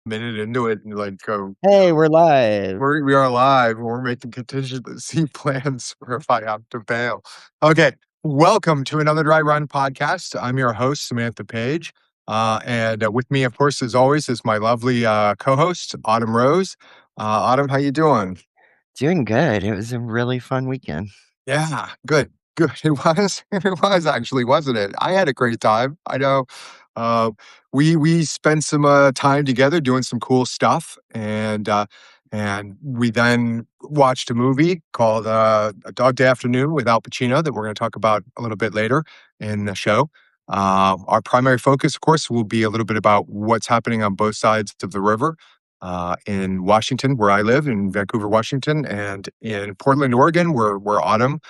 minute into it and like go, Hey, we're live. we are live. We're making contingency plans for if I have to bail. Okay, welcome to another Dry Run podcast. I'm your host, Samantha Paige. And with me, of course, as always, is my lovely co-host, Autumn Rose. Autumn, how you doing? Doing good. It was a really fun weekend. Yeah, good, good. It was, it was actually, wasn't it? I had a great time. I know. Uh, we spent some time together doing some cool stuff, and we then watched a movie called A Dog Day Afternoon with Al Pacino that we're going to talk about a little bit later in the show. Our primary focus, of course, will be a little bit about what's happening on both sides of the river in Washington, where I live, in Vancouver, Washington, and in Portland, Oregon, where Autumn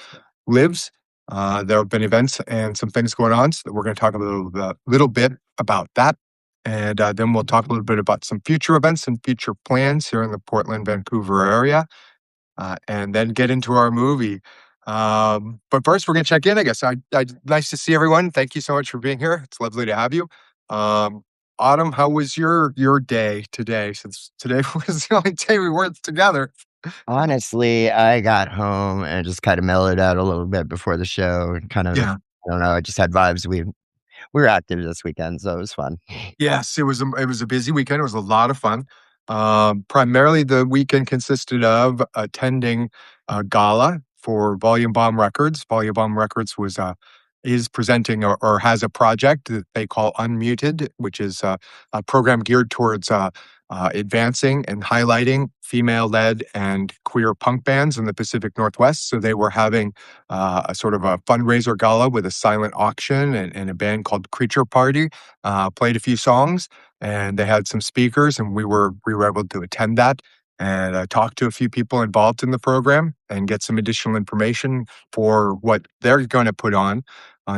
lives. There have been events and some things going on, so we're going to talk a little bit about that. And then we'll talk a little bit about some future events and future plans here in the Portland, Vancouver area, and then get into our movie. But first, we're going to check in, I guess. Nice to see everyone. Thank you so much for being here. It's lovely to have you. Um, Autumn, how was your day today? Since today was the only day we weren't together. Honestly, I got home and just kind of mellowed out a little bit before the show and kind of, Yeah. I don't know, I just had vibes. We were active this weekend, so it was fun. Yes, it was a busy weekend. It was a lot of fun. Primarily, the weekend consisted of attending a gala for Volume Bomb Records. Volume Bomb Records is presenting or has a project that they call Unmuted, which is a program geared towards advancing and highlighting female-led and queer punk bands in the Pacific Northwest. So they were having a sort of a fundraiser gala with a silent auction and a band called Creature Party played a few songs, and they had some speakers, and we were able to attend that and talk to a few people involved in the program and get some additional information for what they're going to put on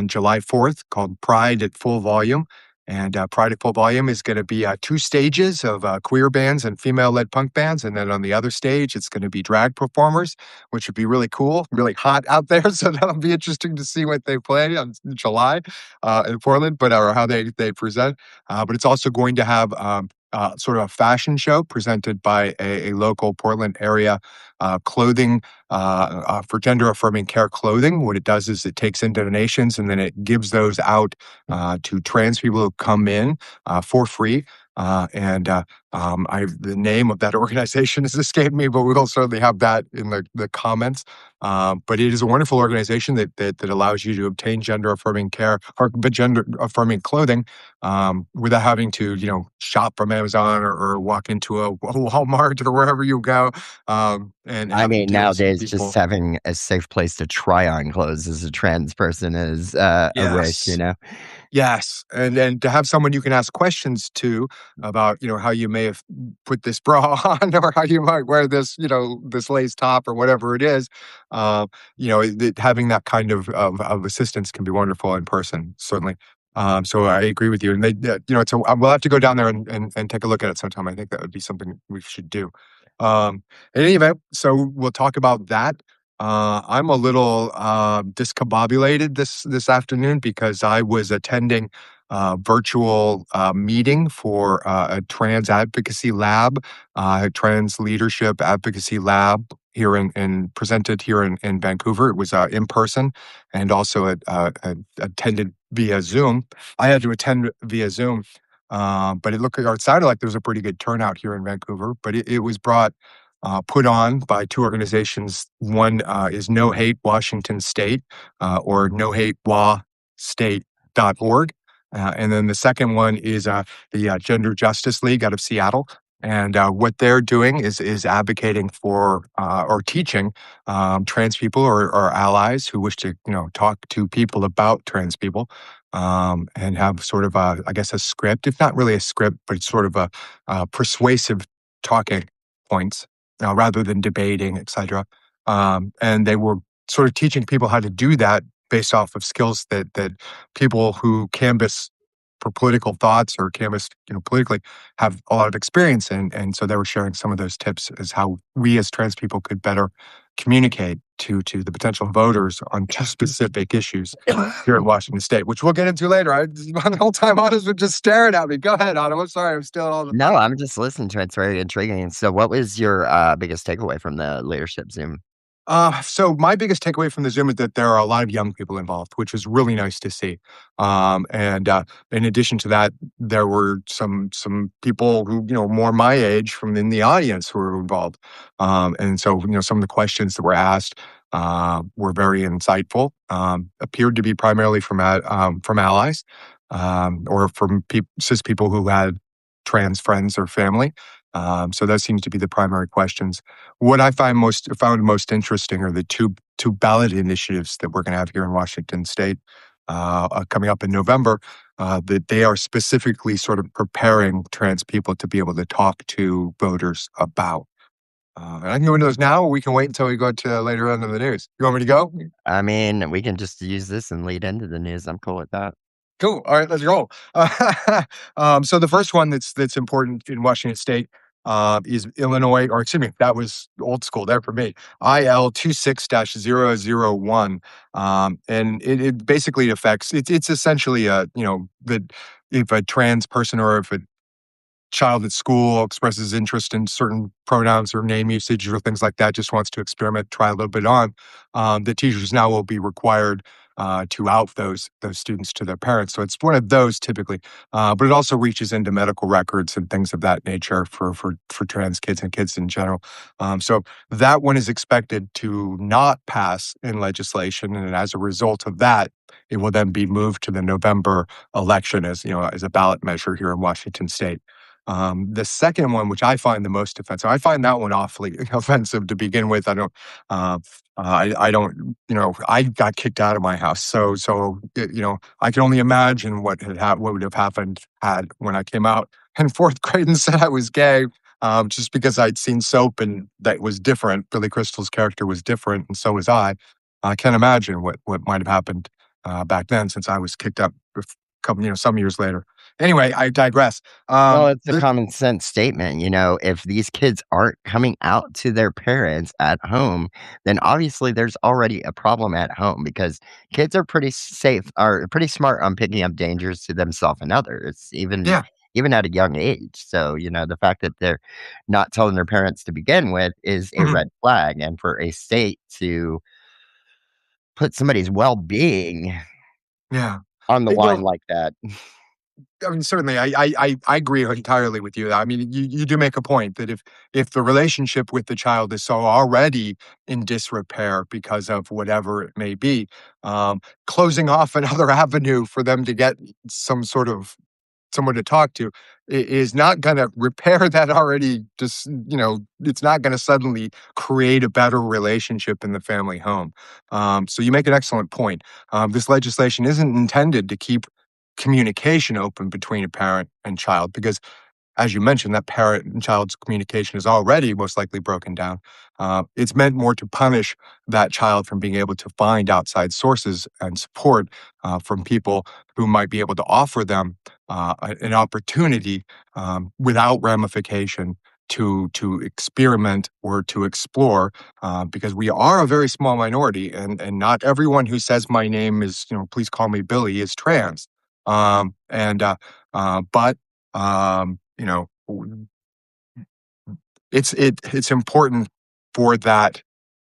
July 4th called Pride at Full Volume. And Pride at Full Volume is going to be two stages of queer bands and female-led punk bands, and then on the other stage, it's going to be drag performers, which would be really cool, really hot out there. So that'll be interesting to see what they play on July in Portland, or how they present. But it's also going to have sort of a fashion show presented by a local Portland area clothing for gender affirming care clothing. What it does is it takes in donations and then it gives those out to trans people who come in for free. The name of that organization has escaped me, but we'll certainly have that in the comments. But it is a wonderful organization that allows you to obtain gender affirming care or gender affirming clothing without having to, shop from Amazon or walk into a Walmart or wherever you go and I have to mean, deal with nowadays, just people. having a safe place to try on clothes as a trans person is a wish, you Yes. know? Yes, and to have someone you can ask questions to about, how you may have put this bra on or how you might wear this, this lace top or whatever it is, having that kind of assistance can be wonderful in person, certainly. So I agree with you, and we'll have to go down there and take a look at it sometime. I think that would be something we should do. In any event, so we'll talk about that. I'm a little discombobulated this afternoon because I was attending a virtual meeting for a trans advocacy lab, trans leadership advocacy lab here in presented here in Vancouver. It was in person and also attended via Zoom. I had to attend via Zoom, but it sounded like there was a pretty good turnout here in Vancouver. But it was put on by two organizations. One is No Hate Washington State, or No Hate Wa State.org. And then the second one is the Gender Justice League out of Seattle. And what they're doing is advocating for or teaching trans people or allies who wish to, talk to people about trans people, and have sort of I guess, a script. If not really a script, but it's sort of a persuasive talking points rather than debating, etc. And they were sort of teaching people how to do that based off of skills that people who canvass for political thoughts or canvass, politically have a lot of experience in. And so they were sharing some of those tips as how we as trans people could better communicate to the potential voters on just specific issues here in Washington State, which we'll get into later. The whole time Autumn's been just staring at me. Go ahead, Autumn. I'm sorry, I'm stealing all the No, thunder. I'm just listening to it. It's very intriguing. So what was your, biggest takeaway from the leadership Zoom? So my biggest takeaway from the Zoom is that there are a lot of young people involved, which is really nice to see. And in addition to that, there were some people who more my age from in the audience who were involved. And so some of the questions that were asked were very insightful. Appeared to be primarily from allies or from cis people who had trans friends or family. So that seems to be the primary questions. What I found most interesting are the two ballot initiatives that we're going to have here in Washington State coming up in November. That they are specifically sort of preparing trans people to be able to talk to voters about. And I can go into those now, or we can wait until we go to later on in the news. You want me to go? I mean, we can just use this and lead into the news. I'm cool with that. Cool. All right, let's go. So the first one that's important in Washington State is Illinois, or excuse me, that was old school there for me. IL 26-001, and it basically affects. It's essentially that if a trans person or if a child at school expresses interest in certain pronouns or name usage or things like that, just wants to experiment, try a little bit on, the teachers now will be required to out those students to their parents. So it's one of those typically, but it also reaches into medical records and things of that nature for trans kids and kids in general. So that one is expected to not pass in legislation, and as a result of that, it will then be moved to the November election as a ballot measure here in Washington State. The second one, which I find the most offensive, I find that one awfully offensive to begin with. I don't, I don't, I got kicked out of my house, I can only imagine what would have happened had when I came out in fourth grade and said I was gay, just because I'd seen Soap and that was different. Billy Crystal's character was different, and so was I. I can't imagine what might have happened back then, since I was kicked out, some years later. Anyway, I digress. Well, it's a The common sense statement. If these kids aren't coming out to their parents at home, then obviously there's already a problem at home because kids are pretty safe, are pretty smart on picking up dangers to themselves and others, even Yeah. even at a young age. So, the fact that they're not telling their parents to begin with is a Mhm. red flag. And for a state to put somebody's well-being Yeah. on the You line know, like that. I mean, certainly, I agree entirely with you. I mean, you do make a point that if the relationship with the child is so already in disrepair because of whatever it may be, closing off another avenue for them to get some sort of someone to talk to is not going to repair that already. Just it's not going to suddenly create a better relationship in the family home. So you make an excellent point. This legislation isn't intended to keep communication open between a parent and child because, as you mentioned, that parent and child's communication is already most likely broken down. It's meant more to punish that child from being able to find outside sources and support from people who might be able to offer them an opportunity without ramification to experiment or to explore, because we are a very small minority, and not everyone who says my name is please call me Billy is trans. And but it's important for that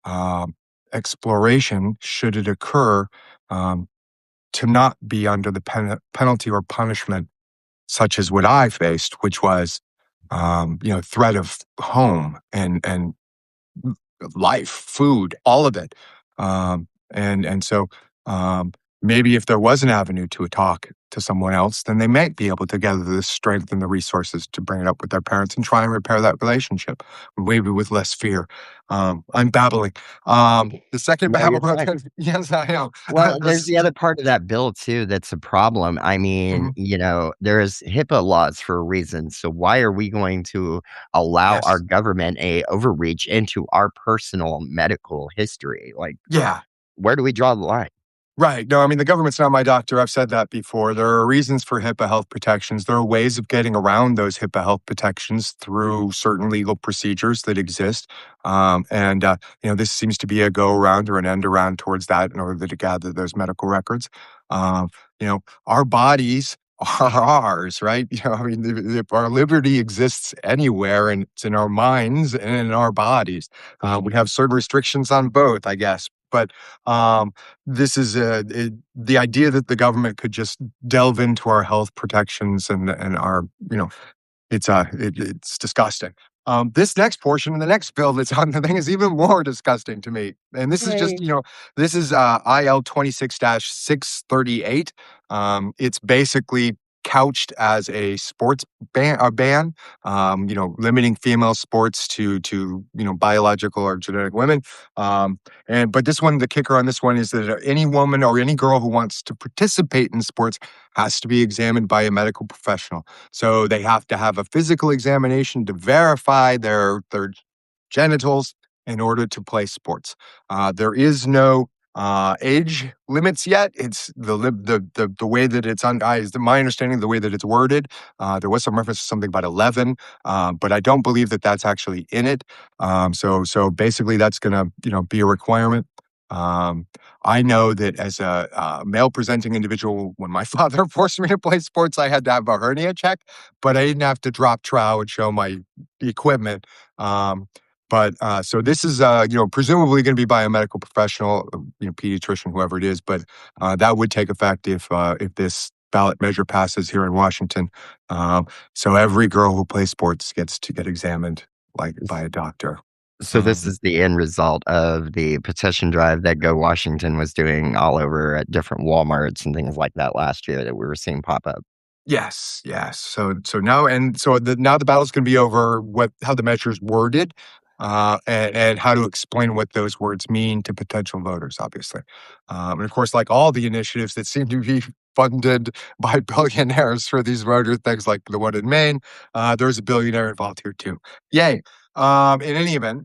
um, exploration, should it occur, um, to not be under the penalty or punishment such as what I faced, which was threat of home and life, food, all of it. And so um, maybe if there was an avenue to a talk to someone else, then they might be able to gather the strength and the resources to bring it up with their parents and try and repair that relationship, maybe with less fear. I'm babbling. The second No, you're babble, fine. yes, I am. Well, there's This, the other part of that bill too that's a problem. I mean, mhm, there's HIPAA laws for a reason. So why are we going to allow our yes, government a overreach into our personal medical history? Like, yeah. where do we draw the line? Right. No, I mean, the government's not my doctor. I've said that before. There are reasons for HIPAA health protections. There are ways of getting around those HIPAA health protections through certain legal procedures that exist. This seems to be a go around or an end around towards that in order to gather those medical records. Our bodies are ours, right? I mean, if our liberty exists anywhere, and it's in our minds and in our bodies. We have certain restrictions on both, I guess. But this is the idea that the government could just delve into our health protections and our, it's disgusting. This next portion and the next bill that's on the thing is even more disgusting to me. And this is just, Yay. this is IL 26-638. It's basically couched as a sports ban, limiting female sports to biological or genetic women. But this one, the kicker on this one is that any woman or any girl who wants to participate in sports has to be examined by a medical professional. So they have to have a physical examination to verify their genitals in order to play sports. There is no age limits yet. It's the way that it's on. Is my understanding the way that it's worded. There was some reference to something about 11, but I don't believe that that's actually in it. So basically, that's going to be a requirement. Um, I know that as a male presenting individual, when my father forced me to play sports, I had to have a hernia check, but I didn't have to drop trow and show my equipment. So this is, presumably going to be by a medical professional, pediatrician, whoever it is. But that would take effect if this ballot measure passes here in Washington. So every girl who plays sports gets to get examined like by a doctor. So this Um, is the end result of the petition drive that Go Washington was doing all over at different Walmarts and things like that last year that we were seeing pop up. Yes, yes. Now the battle's gonna be over how the measure's worded, and how to explain what those words mean to potential voters, obviously. And of course, like all the initiatives that seem to be funded by billionaires for these voter things like the one in Maine, there's a billionaire involved here too. Yay. In any event.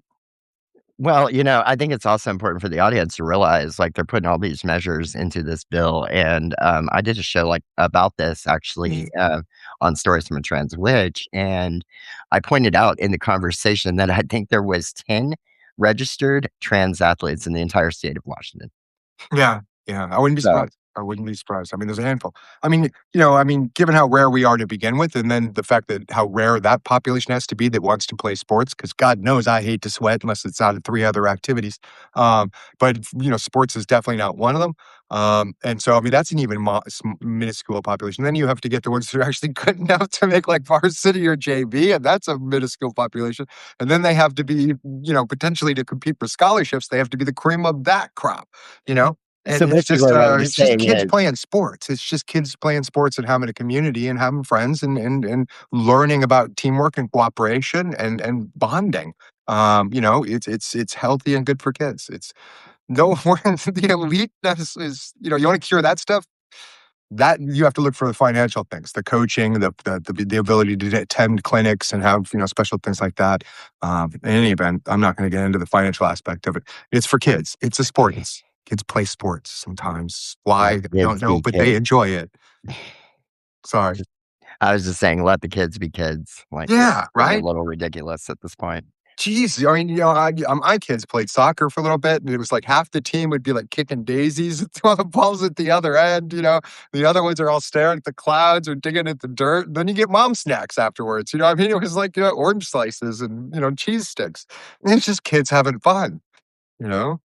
Well, I think it's also important for the audience to realize, like, they're putting all these measures into this bill, and, I did a show, like, about this Mhm. actually, on Stories from a Trans Witch, and I pointed out in the conversation that I think there was 10 registered trans athletes in the entire state of Washington. Yeah, yeah, I wouldn't be So, surprised. I wouldn't be surprised. I mean, there's a handful. Given how rare we are to begin with, and then the fact that how rare that population has to be that wants to play sports, because God knows I hate to sweat unless it's out of 3 other activities. Sports is definitely not one of them. And so, I mean, that's an even minuscule population. Then you have to get the ones that are actually good enough to make like varsity or JV, and that's a minuscule population. And then they have to be, potentially to compete for scholarships, they have to be the cream of that crop, you know? so And it's basically just, what I'm it's just saying kids is playing sports. It's just kids playing sports and having a community and having friends and learning about teamwork and cooperation and bonding. It's healthy and good for kids. It's no the eliteness is, you want to cure that stuff, that you have to look for the financial things, the coaching, the ability to attend clinics and have, special things like that. In any event, I'm not going to get into the financial aspect of it. It's for kids. It's a sport. Kids play sports sometimes. Why? let I the don't kids know, be but they kids. enjoy it. Sorry. I was just saying, let the kids be kids. Like, it's Yeah, getting a right? little ridiculous at this point. Jeez, I mean, my kids played soccer for a little bit, and it was like half the team would be like kicking daisies, throwing the balls at the other end. The other ones are all staring at the clouds or digging at the dirt. Then you get mom snacks afterwards. I mean, it was like orange slices and cheese sticks. It's just kids having fun. You know.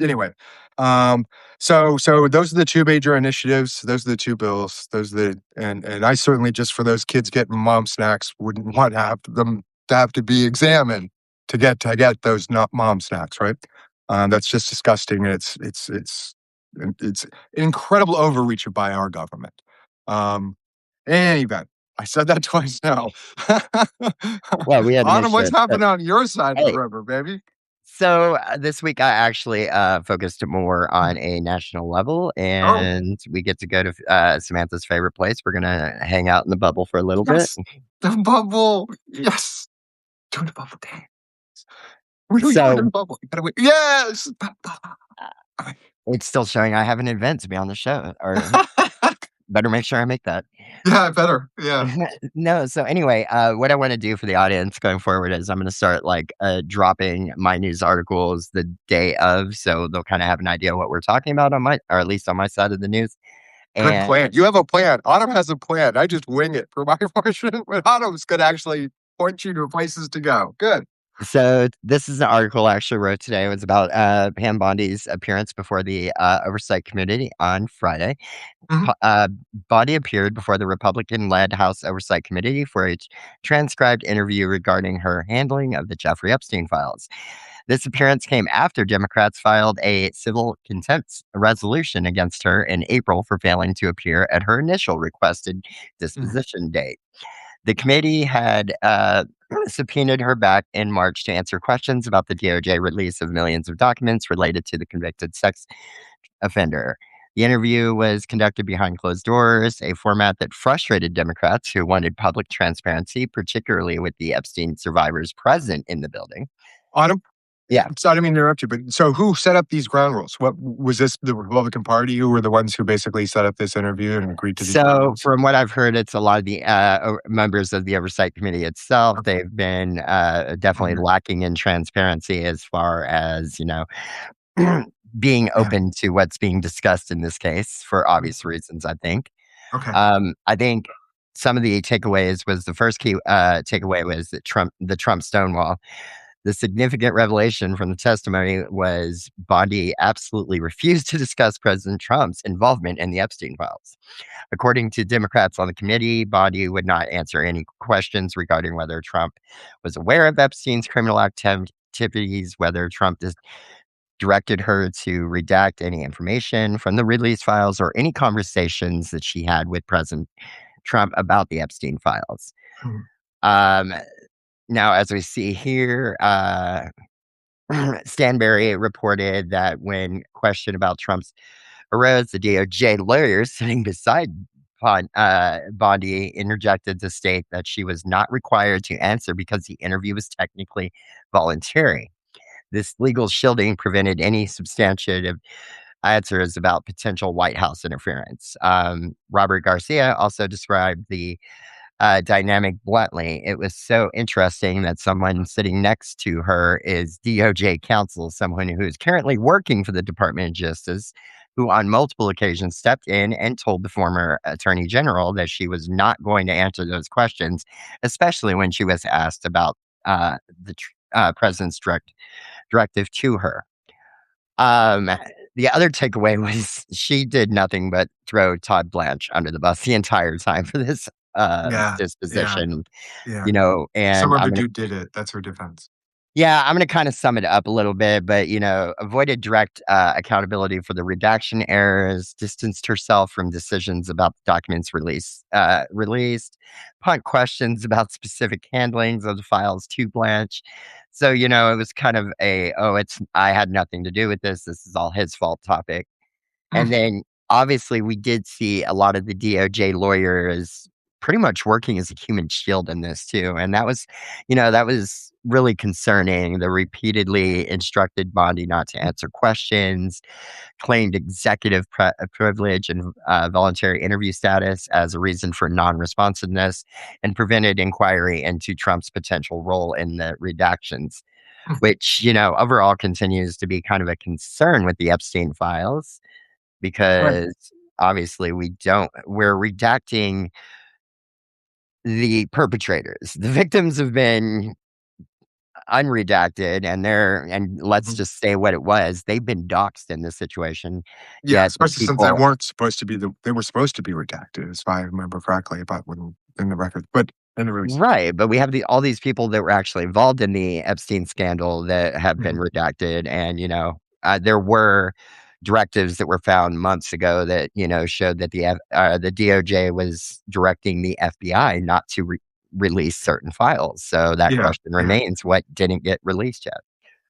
Anyway, um, so those are the two major initiatives. Those are the two bills. Those are and I certainly just for those kids getting mom snacks wouldn't want to have them to have to be examined to get those not mom snacks, right? That's just disgusting, and it's an incredible overreach by our government. Um, in any event, I said that twice now. Well, we had On to what's initiatives, but happening on your side of the hey, river, baby. so, this week I actually, focused more on a national level, Oh. and we get to go to, Samantha's favorite place. We're gonna hang out in the bubble for a little bit. Yes, the bubble. Yes, do the bubble dance. Where do we go under So, the bubble? You gotta wait. Yes. It's still showing I have an event to be on the show, or better make sure I make that. Yeah, better. Yeah. No, so anyway, what I wanna do for the audience going forward is I'm gonna start, like, dropping my news articles the day of, so they'll kinda have an idea what we're talking about on my, or at least on my side of the news, Good and plan. You have a plan. Autumn has a plan. I just wing it for my portion, but Autumn's gonna actually point you to places to go. Good. so this is an article I actually wrote today. It was about, Pam Bondi's appearance before the, Oversight Committee on Friday. Mhm, Bondi appeared before the Republican-led House Oversight Committee for a transcribed interview regarding her handling of the Jeffrey Epstein files. This appearance came after Democrats filed a civil contempt resolution against her in April for failing to appear at her initial requested mhm, disposition date. The committee had subpoenaed her back in March to answer questions about the DOJ release of millions of documents related to the convicted sex offender. The interview was conducted behind closed doors, a format that frustrated Democrats who wanted public transparency, particularly with the Epstein survivors present in the building. Autumn? Yeah. So I didn't mean to interrupt you, but so who set up these ground rules? What was this the Republican Party who were the ones who basically set up this interview and agreed to these ground So, rules? from what I've heard, it's a lot of the members of the oversight committee itself. Okay. They've been definitely Okay. lacking in transparency as far as, being Yeah. open to what's being discussed in this case for Mm, obvious reasons, I think. okay. I think some of the takeaways was the first key takeaway was that the Trump Stonewall. The significant revelation from the testimony was Bondi absolutely refused to discuss President Trump's involvement in the Epstein files. According to Democrats on the committee, Bondi would not answer any questions regarding whether Trump was aware of Epstein's criminal activities, whether Trump directed her to redact any information from the release files, or any conversations that she had with President Trump about the Epstein files. Mhm. Um, Now, as we see here, Stanberry reported that when questioned about Trump's arose, the DOJ lawyers sitting beside Bondi interjected to state that she was not required to answer because the interview was technically voluntary. This legal shielding prevented any substantive answers about potential White House interference. Robert Garcia also described the dynamic bluntly. It was so interesting that someone sitting next to her is DOJ counsel, someone who is currently working for the Department of Justice, who on multiple occasions stepped in and told the former attorney general that she was not going to answer those questions, especially when she was asked about the president's directive to her. Um, the other takeaway was she did nothing but throw Todd Blanche under the bus the entire time for this Yeah. Yeah. disposition, Yeah. Some and of it you did it. That's her defense. I'm gonna kinda sum it up a little bit, but, avoided direct, accountability for the redaction errors, distanced herself from decisions about the documents released, punt questions about specific handlings of the files to Blanche. So, it was kind of a, "Oh, it's I had nothing to do with this is all his fault" topic. Mm, And then, obviously, we did see a lot of the DOJ lawyers pretty much working as a human shield in this too, and that was really concerning. They repeatedly instructed Bondi not to answer questions, claimed executive privilege and, voluntary interview status as a reason for non-responsiveness, and prevented inquiry into Trump's potential role in the redactions, mm, which, overall continues to be kind of a concern with the Epstein files right. because obviously we're redacting the perpetrators. The victims have been unredacted and let's Mhm. just say what it was. They've been doxxed in this situation. Yeah, Yet the especially since they people weren't supposed to be they were supposed to be redacted, if I remember correctly about when in the record, but anyways. Right, but we have all these people that were actually involved in the Epstein scandal that have been Mhm. redacted, and there were directives that were found months ago that showed that the DOJ was directing the FBI not to release certain files. So that Yeah, question yeah. remains: what didn't get released yet?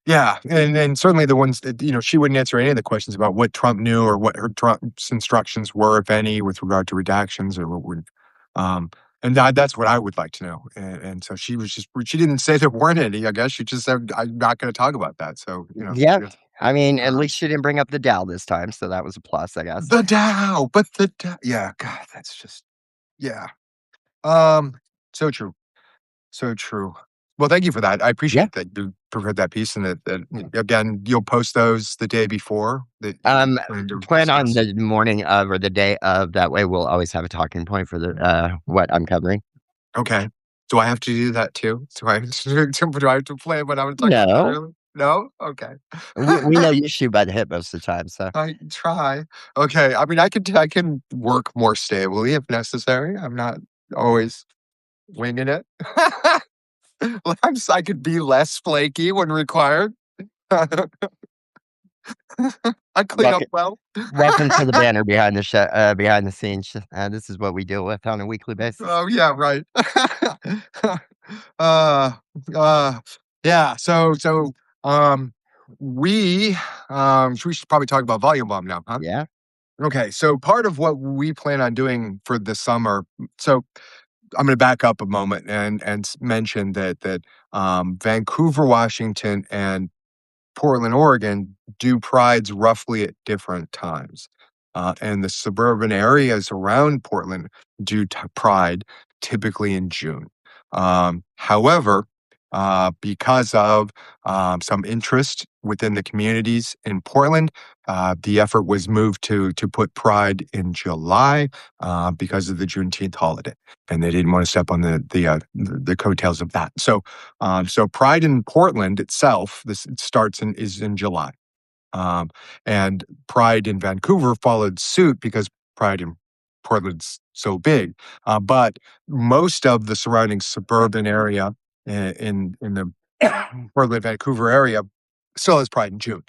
Yeah, and certainly the ones that, she wouldn't answer any of the questions about what Trump knew or what her Trump's instructions were, if any, with regard to redactions or what would, um, and that's what I would like to know. And so she didn't say there weren't any. I guess she just said I'm not going to talk about that. So Yeah, yes. I mean, at least she didn't bring up the Dow this time, so that was a plus, I guess. The Dow, but the Dow, yeah, God, that's just, yeah. Um, so true, so true. Well, thank you for that. I Yeah. appreciate that you prepared that piece and that again, you'll post those the day before that you Um, plan to plan on discuss? the morning of or the day of, that way we'll always have a talking point for the, what I'm covering. Okay. Do I have to do that too? Do I have to plan what I wanna talk about that No, early? No? Okay. we know you shoot by the hip most of the time, so I try. Okay, I mean, I can work more stably if necessary. I'm not always winging it. I could be less flaky when required. I clean up welcome well. welcome to the banner behind the scenes. This is what we deal with on a weekly basis. Oh, yeah, right. Uh, uh, yeah, um, we, we should probably talk about Volume Bomb now, huh? Yeah, Okay, so part of what we plan on doing for the summer, so I'm gonna back up a moment and mention that Vancouver, Washington, and Portland, Oregon do prides roughly at different times. And the suburban areas around Portland do pride typically in June. However, because of some interest within the communities in Portland, the effort was moved to put Pride in July because of the Juneteenth holiday, and they didn't want to step on the coattails of that. So Pride in Portland itself, this it starts in is in July. Um, and Pride in Vancouver followed suit because Pride in Portland's so big. But most of the surrounding suburban area in the Portland, Vancouver area still has Pride in June.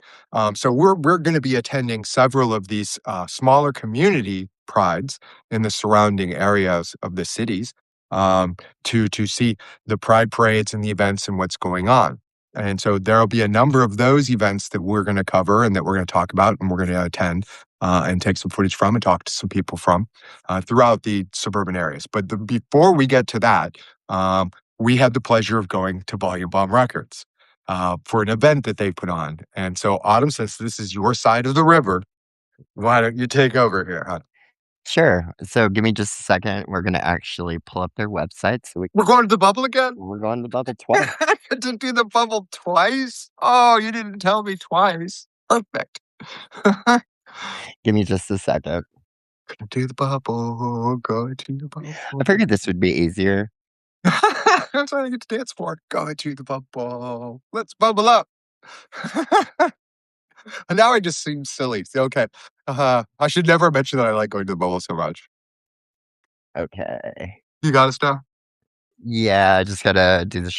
So we're going to be attending several of these smaller community prides in the surrounding areas of the cities to see the pride parades and the events and what's going on. And so there'll be a number of those events that we're going to cover and that we're going to talk about and we're going to attend and take some footage from and talk to some people from throughout the suburban areas. But before we get to that, we had the pleasure of going to Volume Bomb Records for an event that they put on. And so Autumn, since this is your side of the river, why don't you take over here, huh? sure. So give me just a second. We're gonna actually pull up their website so We're going to the bubble again? we're going to bubble twice. To do the bubble twice? Oh, you didn't tell me twice. Perfect. Give me just a second. To the bubble, go to the I bubble. figured this would be easier. That's what I get to dance for. Go to the bubble. Let's bubble up. And now I just seem silly. So, okay. I should never mention that I like going to the bubble so much. Okay. You got us now? Yeah, I just gotta do the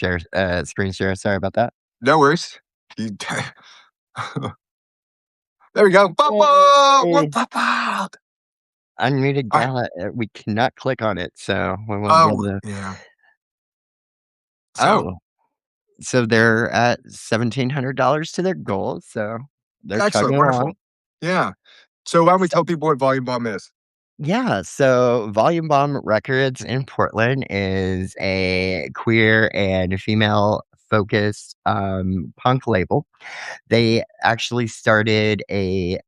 screen share. Sorry about that. No worries. You- there we go. Bubble! We're Yay. bubbled. Unmuted I, gala. We cannot click on it, so we won't be able oh, to. yeah. So, Oh, so they're at $1,700 to their goal, so they're chugging excellent. along. Wonderful. Yeah. So why don't we So tell people what Volume Bomb is? yeah, so Volume Bomb Records in Portland is a queer and female focused punk label. They actually started a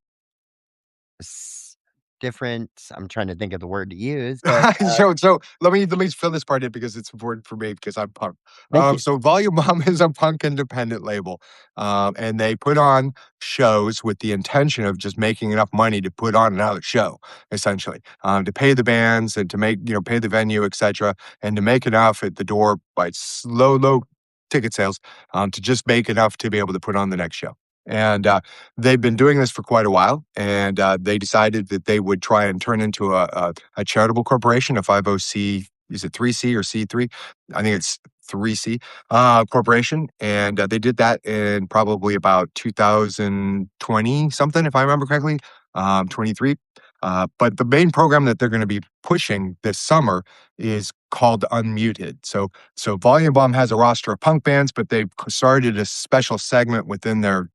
s- different, I'm trying to think of the word to use, but So let me fill this part in because it's important for me because I'm punk. thank you. So Volume Bomb is a punk independent label, and they put on shows with the intention of just making enough money to put on another show, essentially, to pay the bands and to make pay the venue, etc., and to make enough at the door by low ticket sales, to just make enough to be able to put on the next show. And they've been doing this for quite a while, and they decided that they would try and turn into a charitable corporation, a 50C. Is it 3C or C3? I think it's 3C corporation. And they did that in probably about 2020 something, if I remember correctly, 23. But the main program that they're going to be pushing this summer is called Unmuted. So Volume Bomb has a roster of punk bands, but they've started a special segment within their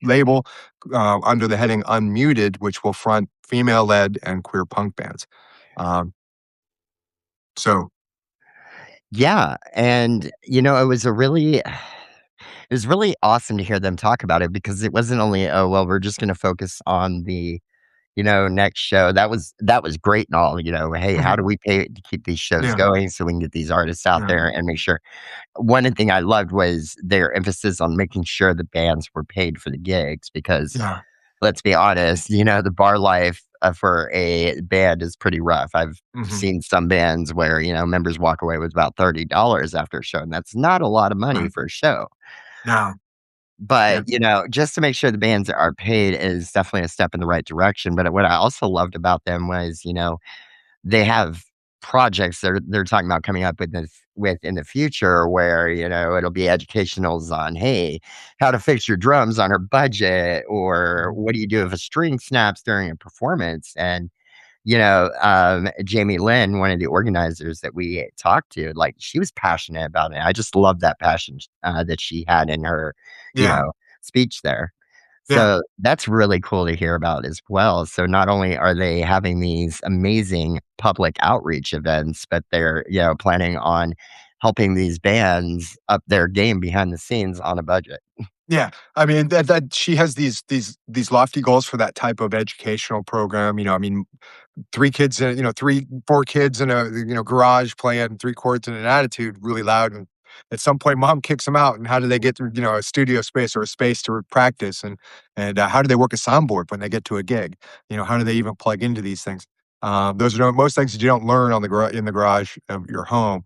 label under the heading Unmuted, which will front female led and queer punk bands. Um, so, Yeah, and it was a really it was really awesome to hear them talk about it because it wasn't only, "Oh, well, we're just gonna focus on the, next show." That was great and all, "Hey, how Mhm. do we pay to keep these shows Yeah, going so we can get these artists out yeah, there and make sure." One thing I loved was their emphasis on making sure the bands were paid for the gigs because, yeah, let's be honest, the bar life, for a band is pretty rough. I've mhm, seen some bands where, members walk away with about $30 after a show, and that's not a lot of money right. for a show. Yeah, yeah, But, just to make sure the bands are paid is definitely a step in the right direction. But what I also loved about them was, they have projects they're talking about coming up with in the future where, it'll be educationals on, "Hey, how to fix your drums on a budget," or mhm, "What do you do if a string snaps during a performance?" And, Jamie Lynn, one of the organizers that we talked to, like, she was passionate about it. I just love that passion, that she had in her, you yeah, know, speech there. yeah. So that's really cool to hear about as well. So not only are they having these amazing public outreach events, but they're, planning on helping these bands up their game behind the scenes on a budget. Yeah, I mean, that she has these lofty goals for that type of educational program, I mean, 3 kids in 3, 4 kids in a, garage playing 3 chords and an attitude really loud, and at some point, mom kicks them out, and how do they get through, a studio space or a space to practice, and how do they work a soundboard when they get to a gig? How do they even plug into these things? Those are most things that you don't learn on in the garage of your home.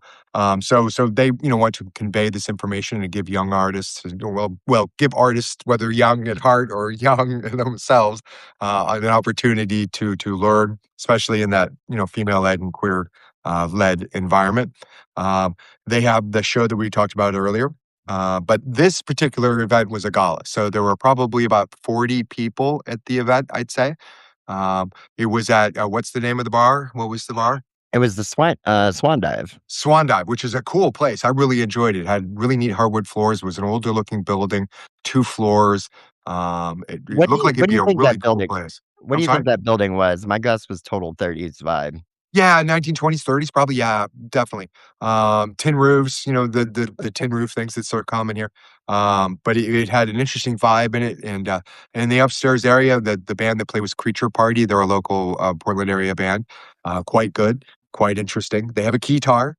So they, want to convey this information and give young artists, give artists, whether young at heart or young in themselves, an opportunity to learn, especially in that, female-led and queer led environment. Um, they have the show that we talked about earlier. But this particular event was a gala. So there were probably about 40 people at the event, I'd say. It was at, what's the name of the bar? What was the bar? It was the Swan Dive. Swan Dive, which is a cool place. I really enjoyed it. Had really neat hardwood floors. It was an older looking building, 2 floors. It looked like it'd What do be you a think really that cool building place. what do I'm you sorry? think that building was? My guess was total 30s vibe. Yeah, 1920s, 30s, probably. Yeah, definitely. Tin roofs, the tin roof things that sort of common here. But it had an interesting vibe in it, and in the upstairs area, the band that played was Creature Party. They're a local Portland area band. Quite good, quite interesting. They have a keytar.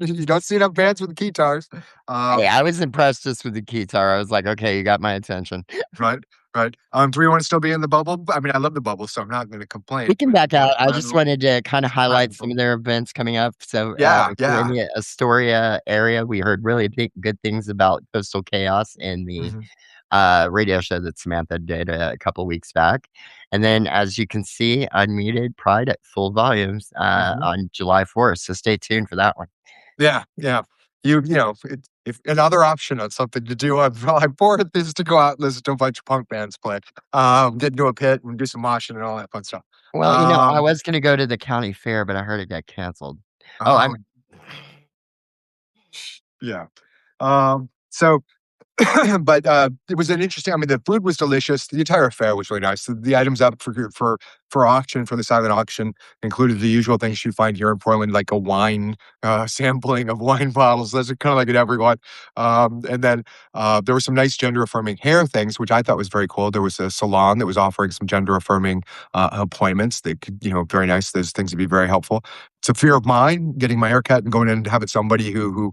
You don't see enough bands with guitars. Hey, Um, I was impressed just with the guitar. I was like, "Okay, you got my attention." right, right. Do we want to still be in the bubble? I mean, I love the bubble, so I'm not going to complain. We can But back out. I glad just wanted to kinda glad highlight the some of bubble. their events coming up. So, Yeah, if you're in yeah. the Astoria area, we heard really good things about Coastal Chaos in the, Mhm, radio show that Samantha did a couple weeks back. And then, as you can see, Unmuted Pride at full volumes, mhm. on July 4th, so stay tuned for that one. Yeah, yeah. If another option on something to do on July 4th is to go out and listen to a bunch of punk bands play, get into a pit and do some moshing and all that fun stuff. Well, I Um, was gonna go to the county fair, but I heard it got canceled. Oh, I'm oh, yeah. So but, it was an interesting I mean, the food was delicious, the entire affair was really nice. The items up for auction, for the silent auction included the usual things you find here in Portland, like a wine, sampling of wine bottles. Those are kinda like at everyone. And then, there were some nice gender affirming hair things, which I thought was very cool. There was a salon that was offering some gender affirming, appointments that could, very nice. Those things would be very helpful. It's a fear of mine, getting my hair cut and going in and having somebody who,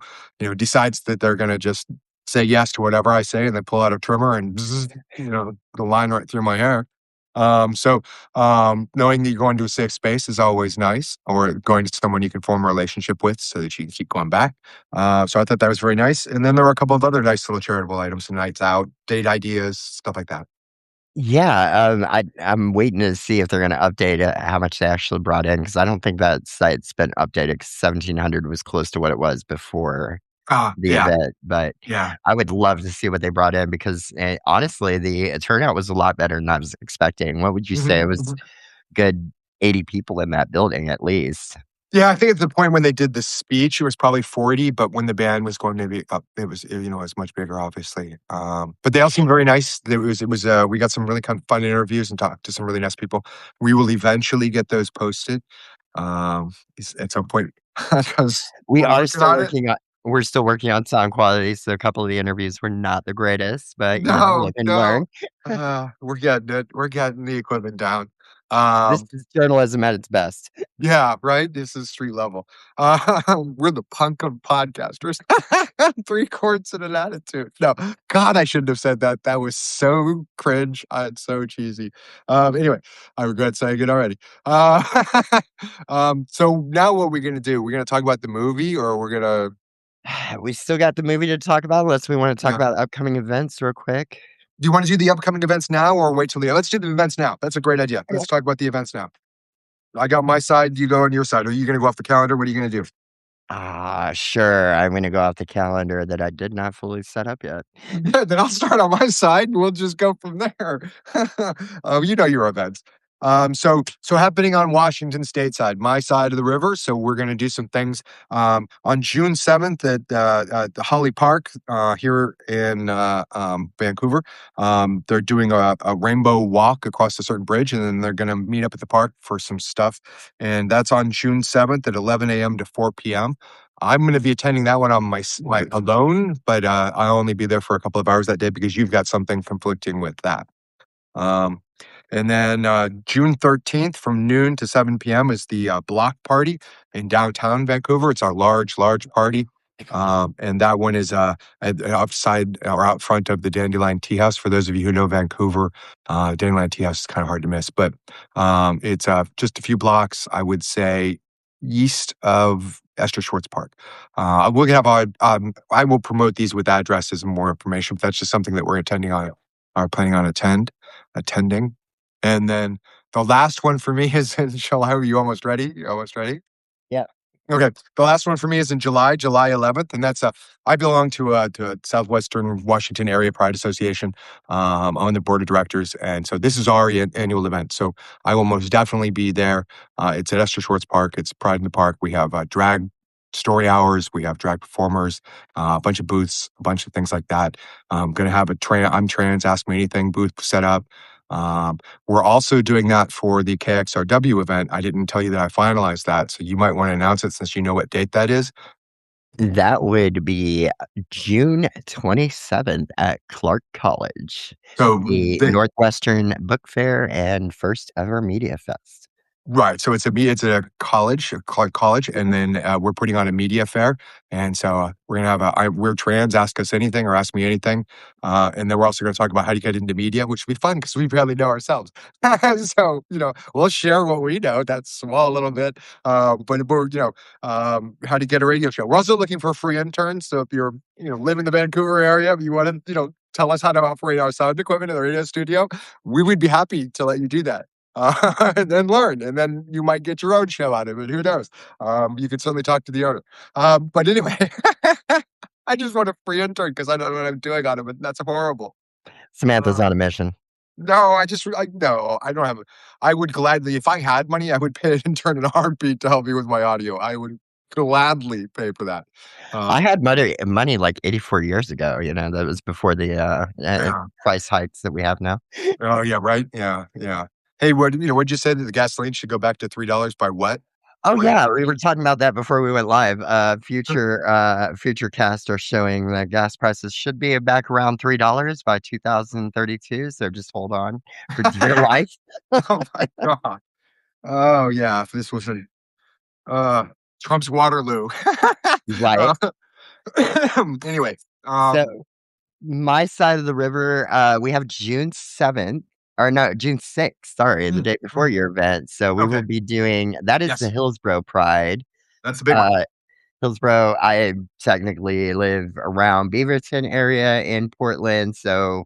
decides that they're gonna just say yes to whatever I say and then pull out a trimmer and bzz, the line right through my hair. Knowing that you're going to a safe space is always nice, or going to someone you can form a relationship with so that you can keep going back. So I thought that was very nice. And then there were a couple of other nice little charitable items, some nights out, date ideas, stuff like that. Yeah, I'm waiting to see if they're gonna update, how much they actually brought in because I don't think that site's been updated 'cause 1,700 was close to what it was before the Yeah, event, but yeah. I would love to see what they brought in because, honestly, the turnout was a lot better than I was expecting. What would you say? Mhm, It was mhm. good 80 people in that building at least. Yeah, I think at the point when they did the speech, it was probably 40, but when the band was going to be up, it was much bigger, obviously. But they all seemed very nice. We got some really kind of fun interviews and talked to some really nice people. We will eventually get those posted, at some point because We we're are working still on it. working on We're still working on sound quality, so a couple of the interviews were not the greatest, but, No, live and no. learn. We're getting it. We're getting the equipment down. This Um, is journalism at its best. yeah, right? This is street level. We're the punk of podcasters. 3 chords and an attitude. No, God, I shouldn't have said that. That was so cringe. It's so cheesy. Anyway, I regret saying it already. Uh, so now what we're gonna do? We're gonna talk about the movie, or we're gonna We still got the movie to talk about, unless we wanna talk yeah. about upcoming events real quick. Do you wanna do the upcoming events now or wait till the let's do the events now. That's a great idea. Okay. Let's talk about the events now. I got my side, you go on your side. Are you gonna go off the calendar? What are you gonna do? Sure, I'm gonna go off the calendar that I did not fully set up yet. Yeah, then I'll start on my side, and we'll just go from there. You know your events. So happening on Washington State side, my side of the river. So we're going to do some things on June 7th at the Holly Park here in Vancouver. They're doing a rainbow walk across a certain bridge, and then they're going to meet up at the park for some stuff. And that's on June 7th at 11 a.m. to 4 p.m. I'm gonna be attending that one on my alone, but, I'll only be there for a couple of hours that day because you've got something conflicting with that. Um, and then, June 13th from noon to 7 p.m. is the, block party in downtown Vancouver. It's our large party. And that one is, outside or out front of the Dandelion Tea House. For those of you who know Vancouver, Dandelion Tea House is kinda hard to miss, but, it's, just a few blocks, I would say, east of Esther Schwartz Park. We're gonna have I will promote these with addresses and more information, but that's just something that we're attending on are planning on attending. And then the last one for me is in July. Are you almost ready? You almost ready? Yeah. Okay. The last one for me is in July 11th, and that's I belong to a Southwestern Washington Area Pride Association on the board of directors, and so this is our annual event. So I will most definitely be there. It's at Esther Schwartz Park. It's Pride in the Park. We have drag story hours. We have drag performers, a bunch of booths, a bunch of things like that. I'm gonna have I'm trans. Ask me anything booth set up. Um, we're also doing that for the KXRW event. I didn't tell you that I finalized that, so you might want to announce it since you know what date that is. That would be June 27th at Clark College, So the the Northwestern Book Fair and first ever Media Fest. Right, so it's a college, a Clark College, and then, we're putting on a media fair, and so, we're gonna have we're trans, ask us anything or ask me anything, and then we're also gonna talk about how to get into media, which will be fun because we barely know ourselves. So, we'll share what we know, that's small little bit, but we're, how to get a radio show. We're also looking for free interns, so if you're, live in the Vancouver area, if you wanna, tell us how to operate our sound equipment in the radio studio, we would be happy to let you do that. And then learn, and then you might get your own show out of it. Who knows? You can certainly talk to the owner. But anyway, I just want a free intern because I don't know what I'm doing on it, but that's horrible. Samantha's Uh, on a mission. no, no, I don't have. I would gladly, if I had money, I would pay an intern in a heartbeat to help me with my audio. I would gladly pay for that. I Um, had money like 84 years ago, that was before the, yeah. price hikes that we have now. Oh yeah, right. Yeah, yeah. Hey, what'd you say that the gasoline should go back to $3 by what? Oh, What? yeah, we were talking about that before we went live. Future cast are showing that gas prices should be back around $3 by 2032, so just hold on for dear life. Oh my god. Oh, yeah, if this was uh, Trump's Waterloo. Right. Uh, anyway, So, my side of the river, we have June 7th or no, June 6th, sorry, the mm, day before mm, your event, so we will okay, be doing that is the yes, Hillsborough Pride. that's the big one. Uh, Hillsborough, I technically live around Beaverton area in Portland, so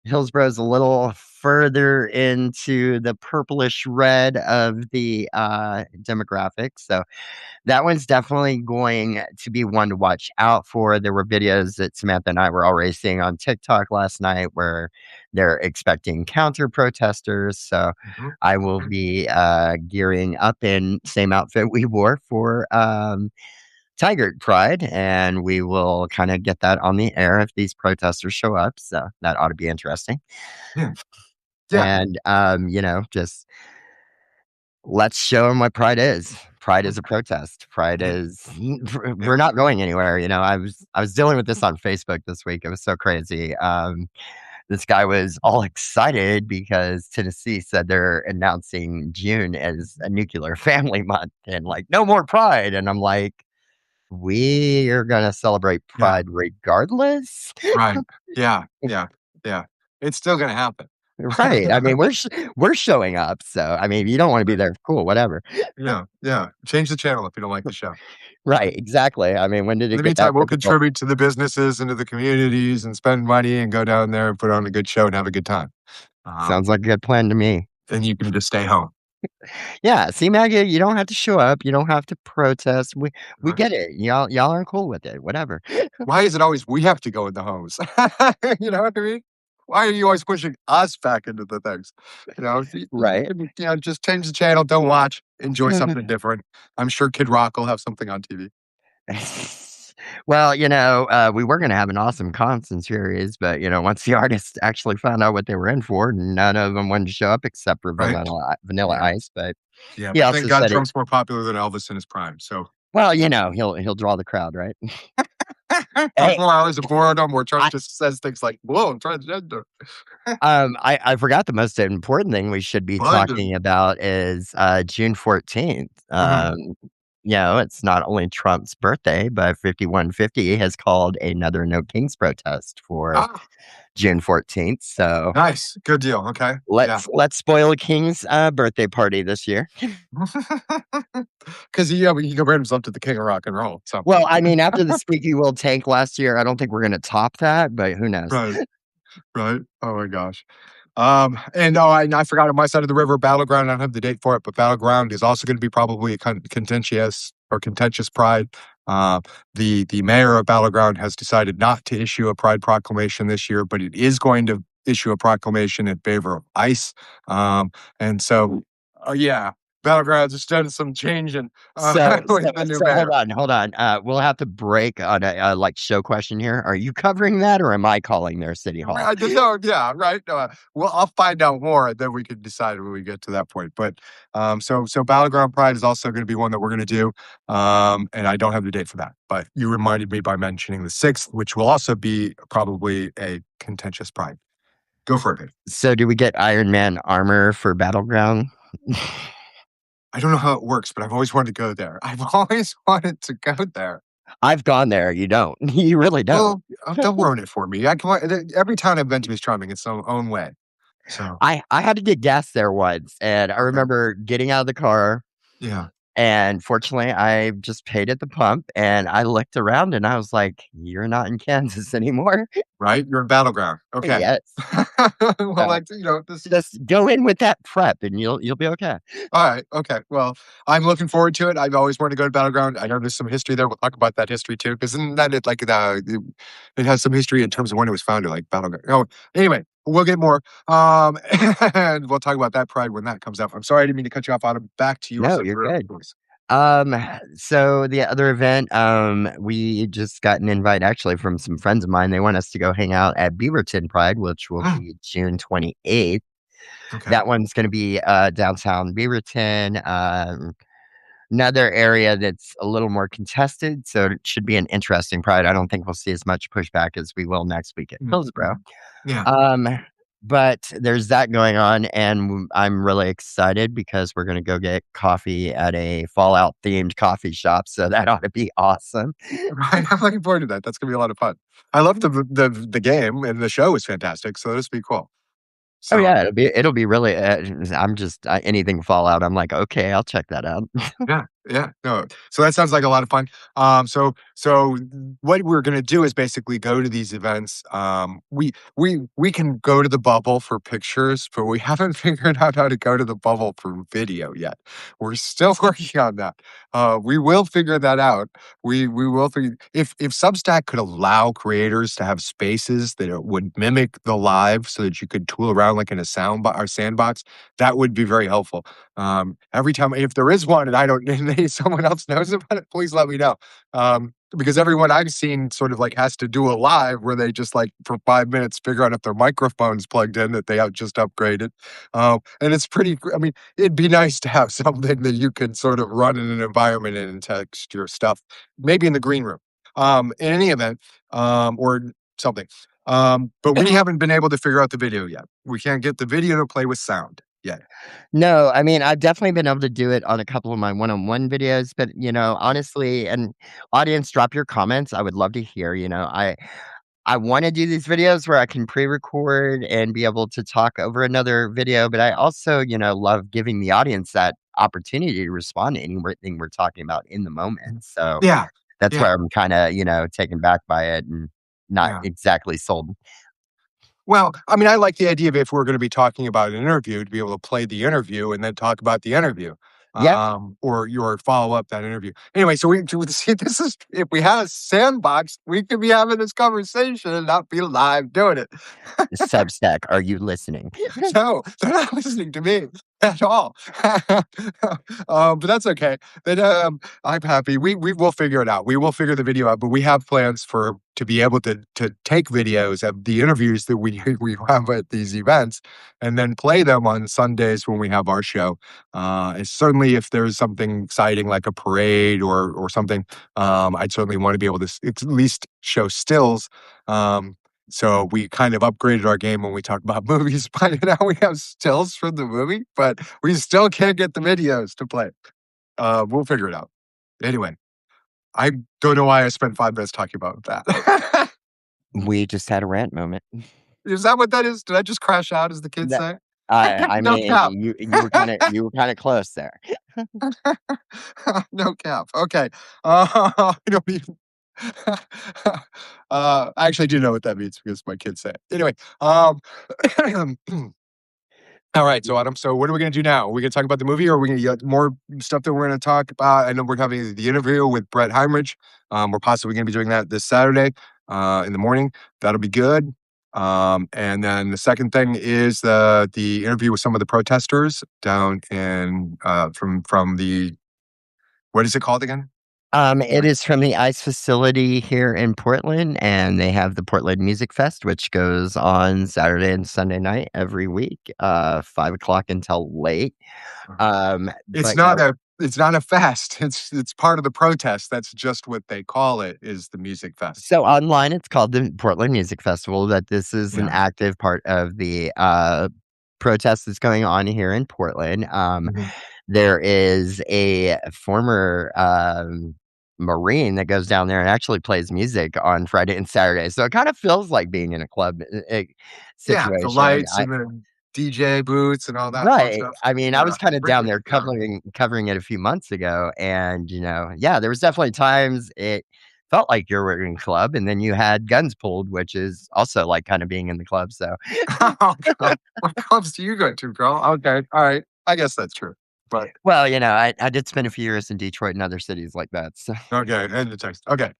Hillsborough's a little further into the purplish red of the, demographic, so that one's definitely going to be one to watch out for. There were videos that Samantha and I were already seeing on TikTok last night where they're expecting counter protesters. So Mhm, I will mhm, be gearing up in same outfit we wore for Tiger Pride, and we will kind of get that on the air if these protesters show up. So that ought to be interesting. yeah, yeah, And just let's show them what pride is. Pride is a protest. Pride is we're not going anywhere. I was dealing with this on Facebook this week. It was so crazy. This guy was all excited because Tennessee said they're announcing June as a nuclear family month and like no more Pride. And I'm like, we are gonna celebrate Yeah, Pride regardless. right. Yeah, yeah, yeah. It's still gonna happen. Right. I mean, we're showing up. So I mean, if you don't want to be Right. there, cool, whatever. Yeah, yeah. Change the channel if you don't like the show. Right, exactly. I mean, when did In it the get meantime, that we'll difficult? contribute to the businesses and to the communities and spend money and go down there and put on a good show and have a good time. Sounds like a good plan to me. Then you can just stay home. Yeah, see, Maggie, you don't have to show up. You don't have to protest. We Right? get it. Y'all are cool with it. Whatever. Why is it always we have to go in the homes? You know what I mean? Why are you always pushing us back into the things? Right. Just change the channel. Don't watch. Enjoy something different. I'm sure Kid Rock will have something on TV. Well, we were gonna have an awesome concert series, but, once the artists actually found out what they were in for, none of them wanted to show up except for Right? Vanilla Yeah. Ice, but Yeah. he But thank also God said it Trump's more popular than Elvis in his prime. So, well, he'll draw the crowd, right? Hey, well, there's a boredom where Trump I just says things like, whoa, I'm transgender. I forgot the most important thing we should be Biden. talking about is, June 14th. Mhm. It's not only Trump's birthday, but 5150 has called another No Kings protest for Ah, June 14th, so nice. Good deal. Okay. Yeah. let's spoil a king's, birthday party this year. Because he compared himself to the king of rock and roll. So, Well, I mean, after the Squeaky Wheel tank last year, I don't think we're gonna top that, but who knows? right. Right. Oh my gosh. And I forgot on my side of the river, Battleground. I don't have the date for it, but Battleground is also going to be probably a contentious pride. Uh, the mayor of Battleground has decided not to issue a pride proclamation this year, but it is going to issue a proclamation in favor of ICE. And so, yeah, Battleground's just done some changing So so with the new so hold mayor. on, hold on. We'll have to break on like, show question here. Are you covering that, or am I calling their city hall? I just know, yeah, right. Well, I'll find out more, and then we can decide when we get to that point. But so Battleground Pride is also going to be one that we're going to do, and I don't have the date for that. But you reminded me by mentioning the 6th, which will also be probably a contentious Pride. Go for it, Dave. So do we get Iron Man armor for Battleground? I don't know how it works, but I've always wanted to go there. I've always wanted to go there. I've gone there, you don't. You really don't. Well, don't ruin it for me. Every town I've been to is charming in its own way. So I had to get gas there once, and I okay, remember getting out of the car, yeah. and fortunately, I just paid at the pump, and I looked around, and I was like, "You're not in Kansas anymore." Right? You're in Battleground. Okay. Yes. Well, So, like, this just go in with that prep, and you'll be okay. alright, okay. Well, I'm looking forward to it. I've always wanted to go to Battleground. I know there's some history there. We'll talk about that history too, because isn't that it like it has some history in terms of when it was founded, like Battleground. Oh, anyway, we'll get more. And we'll talk about that pride when that comes up. I'm sorry, I didn't mean to cut you off, Autumn. Back to your No, side of you're the river, good. please. Um, so the other event, we just got an invite actually from some friends of mine. They want us to go hang out at Beaverton Pride, which will Mm, be June 28th. okay. That one's going to be downtown Beaverton. Another area that's a little more contested, so it should be an interesting pride. I don't think we'll see as much pushback as we will next week at Mm, Hillsborough. mhm. Yeah. Um, but there's that going on, and I'm really excited because we're gonna go get coffee at a Fallout themed coffee shop, so that ought to be awesome. Right, I'm looking forward to that. That's gonna be a lot of fun. I love the game, and the show is fantastic, so this will be cool. Oh So yeah, it'll be really. I'm just anything Fallout. I'm like, okay, I'll check that out. yeah, yeah, no. So that sounds like a lot of fun. So what we're gonna do is basically go to these events. We can go to the bubble for pictures, but we haven't figured out how to go to the bubble for video yet. We're still working on that. We will figure that out. We will figure if Substack could allow creators to have spaces that it would mimic the live, so that you could tool around like in a or sandbox. That would be very helpful. Every time if there is one and I don't and maybe someone else knows about it, please let me know. Because everyone I've seen sort of like has to do a live where they just like for 5 minutes figure out if their microphone's plugged in that they have just upgraded. And it's pretty, I mean, it'd be nice to have something that you could sort of run in an environment in and text your stuff, maybe in the green room. In any event, or something. But we haven't been able to figure out the video yet. We can't get the video to play with sound yet. No, I mean, I've definitely been able to do it on a couple of my one-on-one videos, but, honestly and audience, drop your comments. I would love to hear, I wanna do these videos where I can pre-record and be able to talk over another video, but I also, love giving the audience that opportunity to respond to anything we're talking about in the moment. So, Yeah. that's Yeah. where I'm kinda, taken back by it and not Yeah. exactly sold. Well, I mean, I like the idea of if we're gonna be talking about an interview, to be able to play the interview and then talk about the interview, Yeah, or your follow up that interview. Anyway, so we see this is if we had a sandbox, we could be having this conversation and not be live doing it. Substack, are you listening? No, they're not listening to me at all. But that's okay. Then, I'm happy. We will figure it out. We will figure the video out, but we have plans for to be able to take videos of the interviews that we we have at these events and then play them on Sundays when we have our show. And certainly if there's something exciting like a parade or something, I'd certainly want to be able to at least show stills. So we kind of upgraded our game when we talk about movies, but now we have stills from the movie, but we still can't get the videos to play. We'll figure it out. Anyway, I don't know why I spent 5 minutes talking about that. We just had a rant moment. Is that what that is? Did I just crash out, as the kids That say? I No mean, cap. you were kinda close there. No cap. Okay. I don't even. I actually do know what that means because my kids say it. Anyway, all right, so Adam, so what are we gonna do now? Are we gonna talk about the movie, or are we gonna get more stuff that we're gonna talk about? I know we're having the interview with Brett Heinrich. We're possibly gonna be doing that this Saturday in the morning. That'll be good. And then the second thing is the interview with some of the protesters down in from the what is it called again? It is from the ICE facility here in Portland, and they have the Portland Music Fest, which goes on Saturday and Sunday night every week, 5 o'clock until late. It's But yeah, it's not a fest. It's part of the protest. That's just what they call it, is the music fest. so online, it's called the Portland Music Festival, but this is an Yeah. active part of the, protest that's going on here in Portland. Mhm. There is a former, Marine that goes down there and actually plays music on Friday and Saturday, so it kind of feels like being in a club, Yeah, the situation. lights and the DJ booths and all that fun Right. stuff. I mean, I Yeah, was kinda great down place there to go. covering it a few months ago, and, yeah, there was definitely times it felt like you were in a club, and then you had guns pulled, which is also like kinda being in the club, so Oh, God. What clubs do you go to, girl? Okay, alright. I guess that's true, but well, I did spend a few years in Detroit and other cities like that, so okay, end the text. Okay,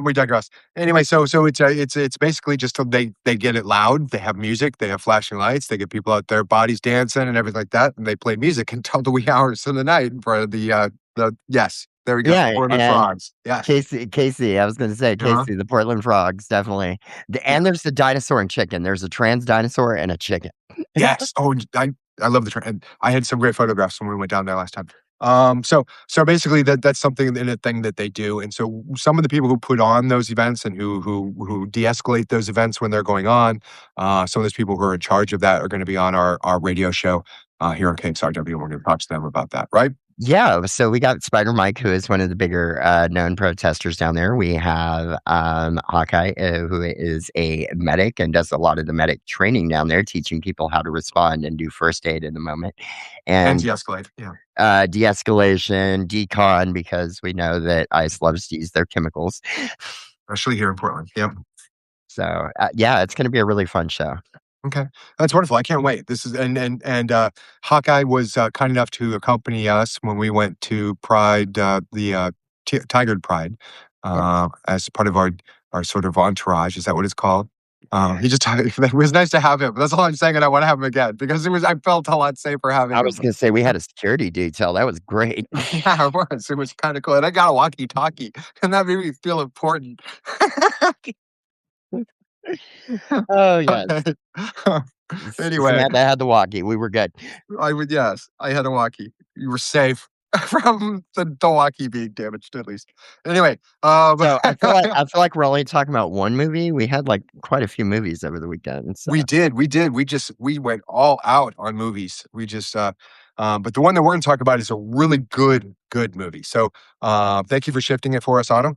we digress. Anyway, so it's basically just they get it loud, they have music, they have flashing lights, they get people out there, bodies dancing and everything like that, and they play music until the wee hours of the night for the yes, there we go, yeah, Portland and Frogs. Yes. Casey, I was gonna say Uh-huh. Casey, the Portland Frogs, definitely. And Yeah. there's the dinosaur and chicken. There's a trans dinosaur and a chicken. Yes. Oh, and I love the and I had some great photographs when we went down there last time. So basically that's something in a thing that they do. And so some of the people who put on those events and who de-escalate those events when they're going on, some of those people who are in charge of that are going to be on our radio show here on KXRW. We're going to talk to them about that, right? Yeah, so we got Spider Mike, who is one of the bigger, known protesters down there. We have, Hawkeye, who is a medic and does a lot of the medic training down there, teaching people how to respond and do first aid in the moment, And and, de-escalate. Yeah. de-escalation, decon, because we know that ICE loves to use their chemicals. Especially here in Portland. Yep. So, yeah, it's gonna be a really fun show. Okay, that's wonderful. I can't wait. This is and Hawkeye was kind enough to accompany us when we went to Pride, Tiger Pride, Yeah. as part of our sort of entourage. Is that what it's called? He just it was nice to have him. That's all I'm saying, and I wanna have him again because I felt a lot safer having I him. was gonna say we had a security detail, that was great. Yeah, it was. It was kinda cool, and I got a walkie-talkie, and that made me feel important. Oh, yes. Okay. Anyway, Samantha had the walkie, we were good. I would yes, I had a walkie. You were safe from the walkie being damaged, at least. Anyway, So, I feel like we're only talking about one movie, we had, like, quite a few movies over the weekend, so we did. We went all out on movies. But the one that we're gonna talk about is a really good movie. So, thank you for shifting it for us, Autumn.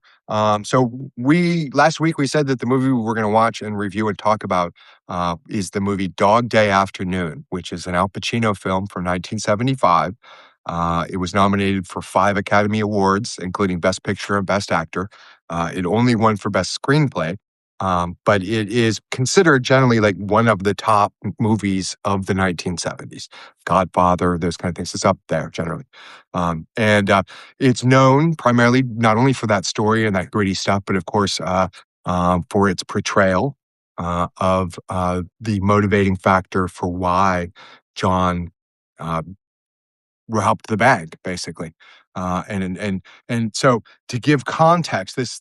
So we last week we said that the movie we were gonna watch and review and talk about is the movie Dog Day Afternoon, which is an Al Pacino film from 1975. It was nominated for 5 Academy Awards, including Best Picture and Best Actor. It only won for Best Screenplay. But it is considered generally like one of the top movies of the 1970s. Godfather, those kind of things. It's up there generally. And it's known primarily not only for that story and that gritty stuff, but of course for its portrayal of the motivating factor for why John uh, helped the bank, basically. And so to give context, this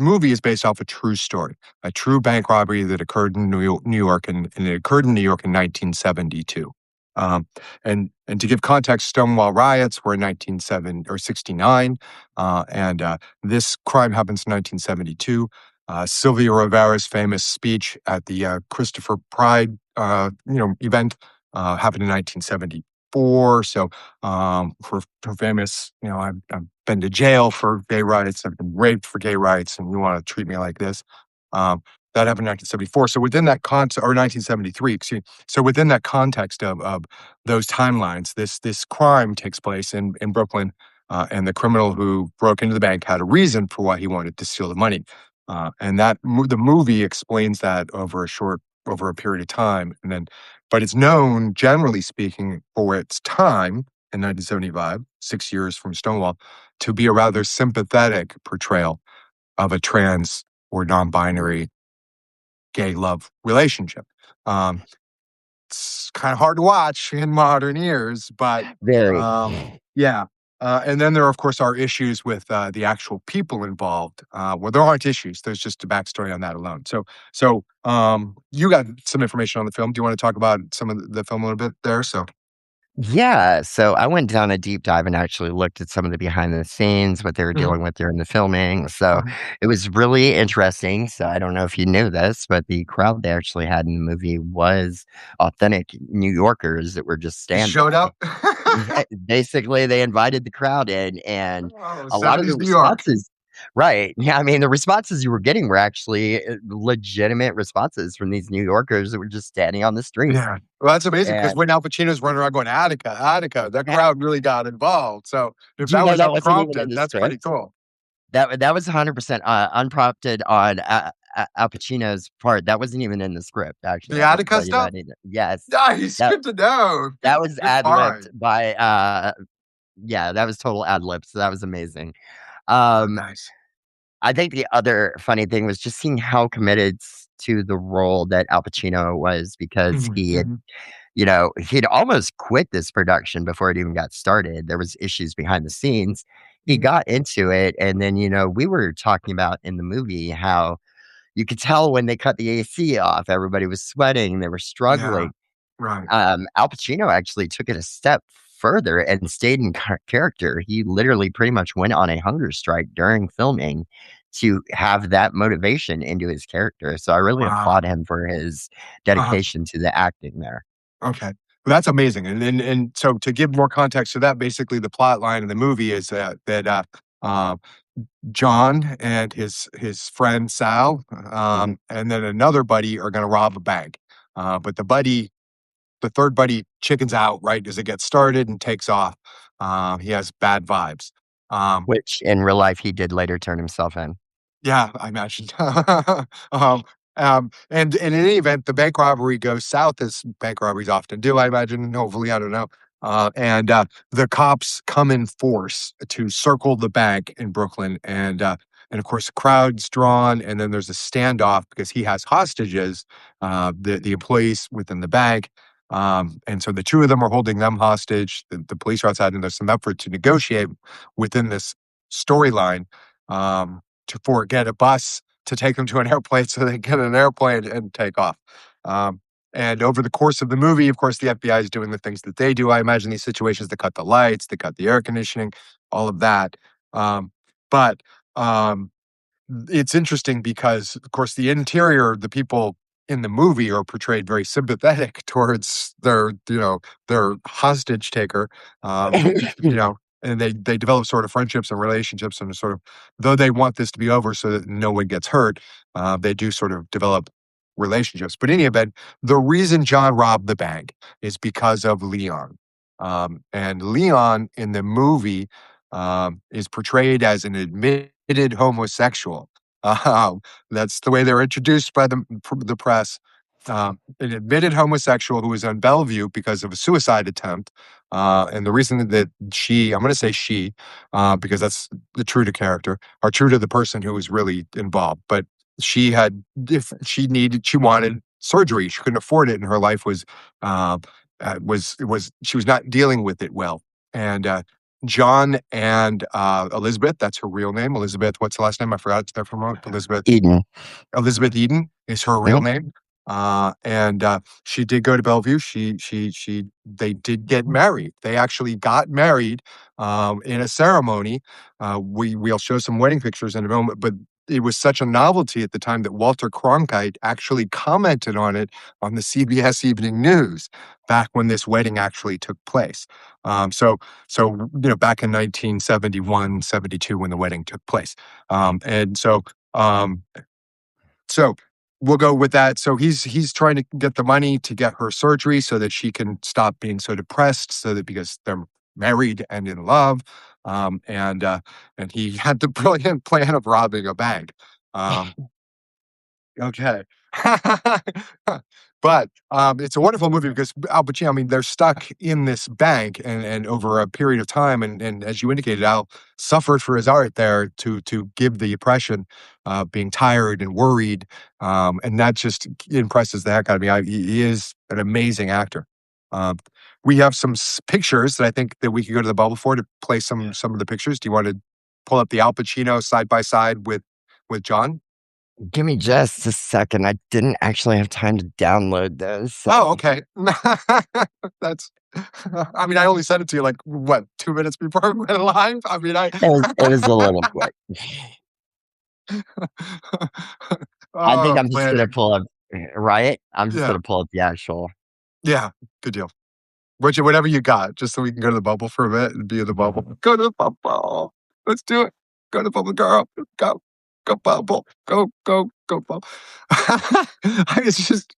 movie is based off a true story, a true bank robbery that occurred in New York, and it occurred in New York in 1972. Um, and to give context, Stonewall riots were in 1970 or 69, and this crime happens in 1972. Sylvia Rivera's famous speech at the Christopher Pride, event happened in 1974. So, for famous, I've been to jail for gay rights. I've been raped for gay rights, and you want to treat me like this. Um, that happened in 1974. So within that context, or 1973, excuse me. So within that context of those timelines, this crime takes place in Brooklyn, and the criminal who broke into the bank had a reason for why he wanted to steal the money. And the movie explains that over a period of time, but it's known, generally speaking, for its time in 1975, 6 years from Stonewall, to be a rather sympathetic portrayal of a trans or non-binary gay love relationship. Um, it's kind of hard to watch in modern ears, but very. um, yeah. And then there, of course, are issues with the actual people involved. Well, there aren't issues. There's just a backstory on that alone. So you got some information on the film. Do you want to talk about some of the film a little bit there? So, Yeah, so I went down a deep dive and actually looked at some of the behind the scenes, what they were mhm, dealing with during the filming. So mhm. it was really interesting. So I don't know if you knew this, but the crowd they actually had in the movie was authentic New Yorkers that were just Just showed standby. up. Yeah, basically, they invited the crowd in, and Oh, a lot of the 70s New York. responses. Right. Yeah, I mean, the responses you were getting were actually legitimate responses from these New Yorkers that were just standing on the street. Yeah. Well, that's amazing because And when Al Pacino's running around going, "Attica, Attica," that crowd really got involved. So if do you that know was that wasn't even in unprompted, the that's pretty script? cool. That was 100%, unprompted on Al Pacino's part. That wasn't even in the script, actually, The I can Attica tell you stuff? that either. Yes. Nice, That good to know. that was Good ad-libbed find. by, yeah, that was total ad-lib, so that was amazing. Oh, Um, nice. I think the other funny thing was just seeing how committed to the role that Al Pacino was because Mhm, mhm. he'd almost quit this production before it even got started. There was issues behind the scenes. He Mhm. got into it, and then, we were talking about in the movie how you could tell when they cut the AC off, everybody was sweating, they were Yeah, struggling. right. Al Pacino actually took it a step further and stayed in character. He literally pretty much went on a hunger strike during filming to have that motivation into his character. So I really Wow. applaud him for his Uh-huh. dedication to the acting there. Okay. Well, that's amazing, and so to give more context to that, basically the plot line in the movie is uh, John and his friend Sal, Mhm. and then another buddy are gonna rob a bank. But the third buddy chickens out right as it gets started and takes off. He has bad vibes. Um, Which in real life he did later turn himself in. yeah, I imagine. um, and in any event, the bank robbery goes south as bank robberies often do, I imagine. Hopefully, I don't know. And the cops come in force to circle the bank in Brooklyn, and and of course the crowd's drawn, and then there's a standoff because he has hostages, the employees within the bank. And so the two of them are holding them hostage. The police are outside, and there's some effort to negotiate within this storyline, to get a bus to take them to an airplane so they get an airplane and take off. Um, and over the course of the movie, of course, the FBI is doing the things that they do. I imagine these situations, they cut the lights, they cut the air conditioning, all of that. But it's interesting because, of course, the interior, the people in the movie are portrayed very sympathetic towards their hostage taker. you know, and they develop sort of friendships and relationships, and sort of, though they want this to be over so that no one gets hurt, they do sort of develop relationships. But in any event, the reason John robbed the bank is because of Leon. And Leon in the movie is portrayed as an admitted homosexual. That's the way they're introduced by the press. An admitted homosexual who was on Bellevue because of a suicide attempt. And the reason that I'm going to say she, because that's the true to character, or true to the person who was really involved. But she had, if she wanted surgery. She couldn't afford it, and her life uh, she was not dealing with it well. And John and Elizabeth, that's her real name. Elizabeth, what's the last name? I forgot. It's there for a moment. Eden. Elizabeth Eden is her real Mhm. name. And she did go to Bellevue. They did get married. They actually got married in a ceremony. We'll show some wedding pictures in a moment, but it was such a novelty at the time that Walter Cronkite actually commented on it on the CBS Evening News back when this wedding actually took place. Back in 1971, 72, when the wedding took place. And um, so we'll go with that. So he's trying to get the money to get her surgery so that she can stop being so depressed, so that because they're married and in love. And he had the brilliant plan of robbing a bank. Um, Okay. But, it's a wonderful movie because Al Pacino, I mean, they're stuck in this bank and over a period of time, and as you indicated, Al suffered for his art there to give the impression of being tired and worried, and that just impresses the heck out of me. He is an amazing actor. Um, we have some pictures that I think that we could go to the bubble for to play some of the pictures. Do you want to pull up the Al Pacino side by side with John? Give me just a second. I didn't actually have time to download those. Oh, okay. That's I mean, I only sent it to you, like, what, 2 minutes before we went live? I mean, I It was a little quick. I think Oh, I'm just gonna planning. pull up right? I'm just Yeah, gonna pull up the actual yeah, good deal. Whatever you got, just so we can go to the bubble for a bit and be in the bubble. Go to the bubble. Let's do it. Go to the bubble, girl. Go. Go bubble. Go bubble. It's just,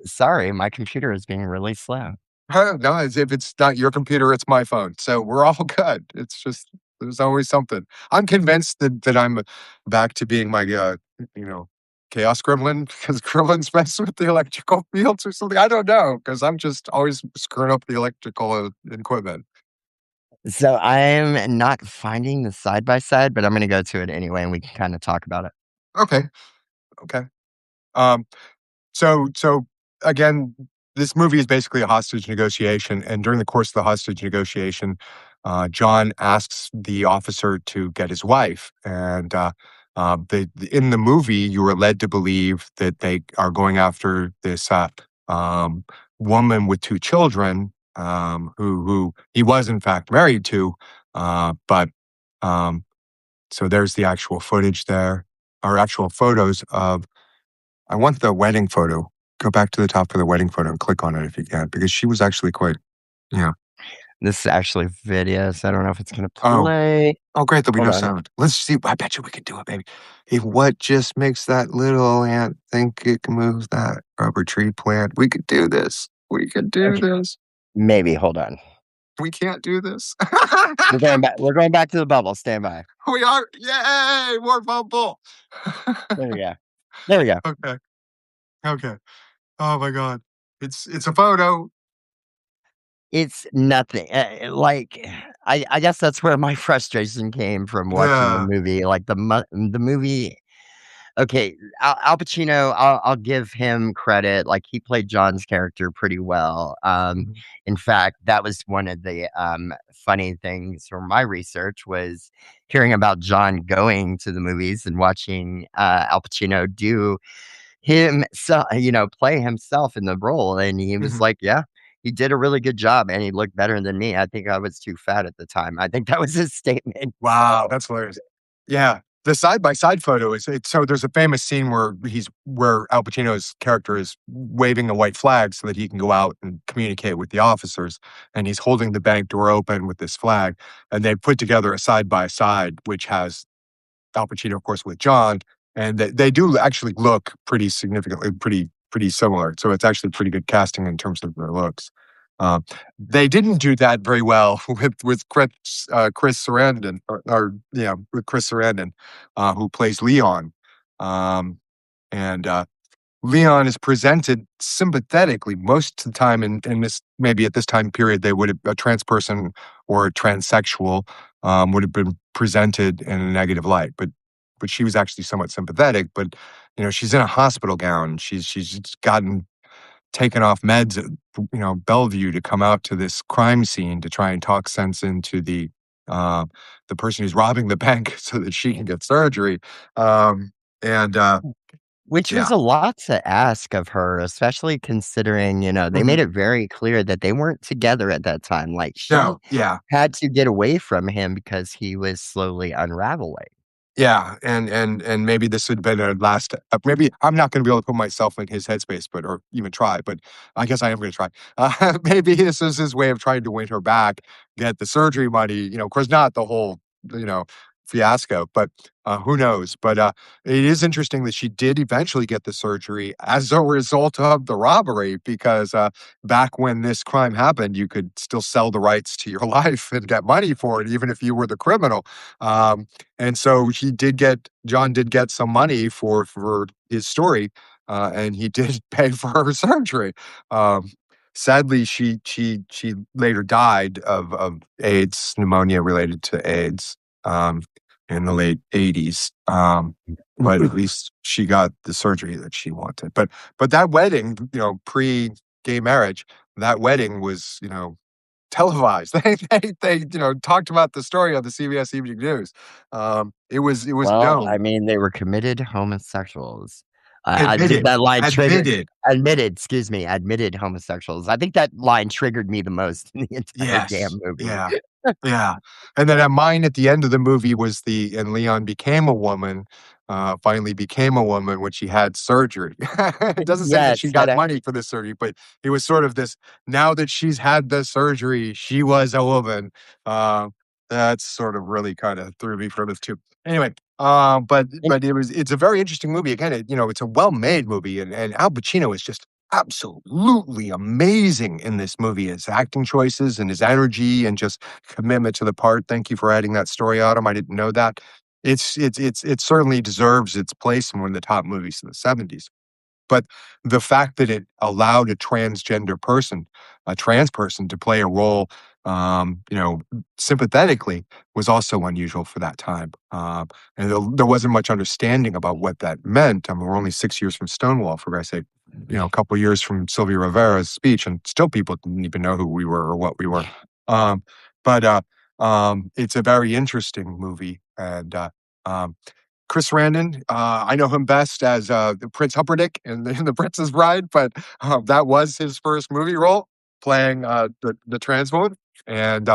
Sorry, my computer is being really slow. No, as if it's not your computer, it's my phone. So we're all good. It's just there's always something. I'm convinced that I'm back to being my you know, chaos gremlin because gremlins mess with the electrical fields or something. I don't know because I'm just always screwing up the electrical equipment. So I'm not finding the side by side, but I'm gonna go to it anyway, and we can kinda talk about it. Okay, okay. Um, so again, this movie is basically a hostage negotiation, and during the course of the hostage negotiation, John asks the officer to get his wife, and in the movie, you were led to believe that they are going after this um, woman with two children, who he was in fact married to, but um, so there's the actual footage there, or actual photos of I want the wedding photo. Go back to the top for the wedding photo and click on it if you can, because she was actually quite yeah. This is actually video, so I don't know if it's gonna Oh, play. oh, great, there'll be Hold no on. sound. Let's see. I bet you we can do it, baby. If what just makes that little ant think it can move that rubber tree plant, we could do this. We could do Okay, this. maybe, hold on. We can't do this. We're going back to the bubble, stand by. We are. Yay! More bubble. There we go. There we go. Okay. Okay. Oh my god. It's a photo. It's nothing, like, I guess that's where my frustration came from watching the Yeah. movie, like, the movie. Okay, Al Pacino, I'll give him credit, like, he played John's character pretty well. Mhm. In fact, that was one of the, funny things from my research was hearing about John going to the movies and watching, Al Pacino do play himself in the role, and he was Mhm. like, "Yeah, he did a really good job, and he looked better than me. I think I was too fat at the time." I think that was his statement, Wow, so that's hilarious. Yeah. The side by side photo is it's so there's a famous scene where Al Pacino's character is waving a white flag so that he can go out and communicate with the officers, and he's holding the bank door open with this flag, and they put together a side by side which has Al Pacino, of course, with John, and they do actually look pretty significantly pretty similar. So it's actually pretty good casting in terms of their looks. They didn't do that very well with Chris Sarandon, or yeah, with Chris Sarandon, who plays Leon, um, and Leon is presented sympathetically most of the time in this maybe at this time period, they would have a trans person or a transsexual, would have been presented in a negative light, but she was actually somewhat sympathetic, but, she's in a hospital gown. She's just gotten taken off meds at, Bellevue to come out to this crime scene to try and talk sense into uh, the person who's robbing the bank so that she can get surgery, and, which was yeah. a lot to ask of her, especially considering, they made Mhm. it very clear that they weren't together at that time, like, she No, yeah. had to get away from him because he was slowly unraveling. Yeah, and maybe this had been a last maybe I'm not gonna be able to put myself in his headspace, or even try, but I guess I am gonna try. Maybe this is his way of trying to win her back, get the surgery money, of course, not the whole, you know, fiasco, but, who knows? But, it is interesting that she did eventually get the surgery as a result of the robbery because, back when this crime happened, you could still sell the rights to your life and get money for it even if you were the criminal. Um, and so John did get some money for his story, and he did pay for her surgery. Um, Sadly, she later died of AIDS, pneumonia related to AIDS, um, in the late '80s. But at least she got the surgery that she wanted. But that wedding, pre-gay marriage, that wedding was, televised. They talked about the story on the CBS Evening News. It was Well, I known. mean, they were committed homosexuals. I think Admitted, that line triggered admitted. excuse me, admitted homosexuals. I think that line triggered me the most in the entire Yes. damn movie. Yeah. Yeah. And then at mine at the end of the movie was the and Leon became a woman, finally became a woman when she had surgery. It doesn't say that she Yes, that got money for the surgery, but it was sort of this, now that she's had the surgery, she was a woman. Uh, that's sort of really kinda threw me for this too. Anyway, and it's a very interesting movie. Again, it's a well-made movie, and Al Pacino is just absolutely amazing in this movie. His acting choices and his energy and just commitment to the part. Thank you for adding that story, Autumn. I didn't know that. It certainly deserves its place in one of the top movies of the '70s. But the fact that it allowed a transgender person, a trans person, to play a role, sympathetically, was also unusual for that time. And there wasn't much understanding about what that meant. I mean, we're only 6 years from Stonewall, for Christ's sake. A couple of years from Sylvia Rivera's speech, and still people didn't even know who we were or what we were. Um, but it's a very interesting movie, and um, Chris Sarandon, I know him best as, the Prince Humperdinck in The Princess Bride, but, that was his first movie role, playing, the trans woman, and,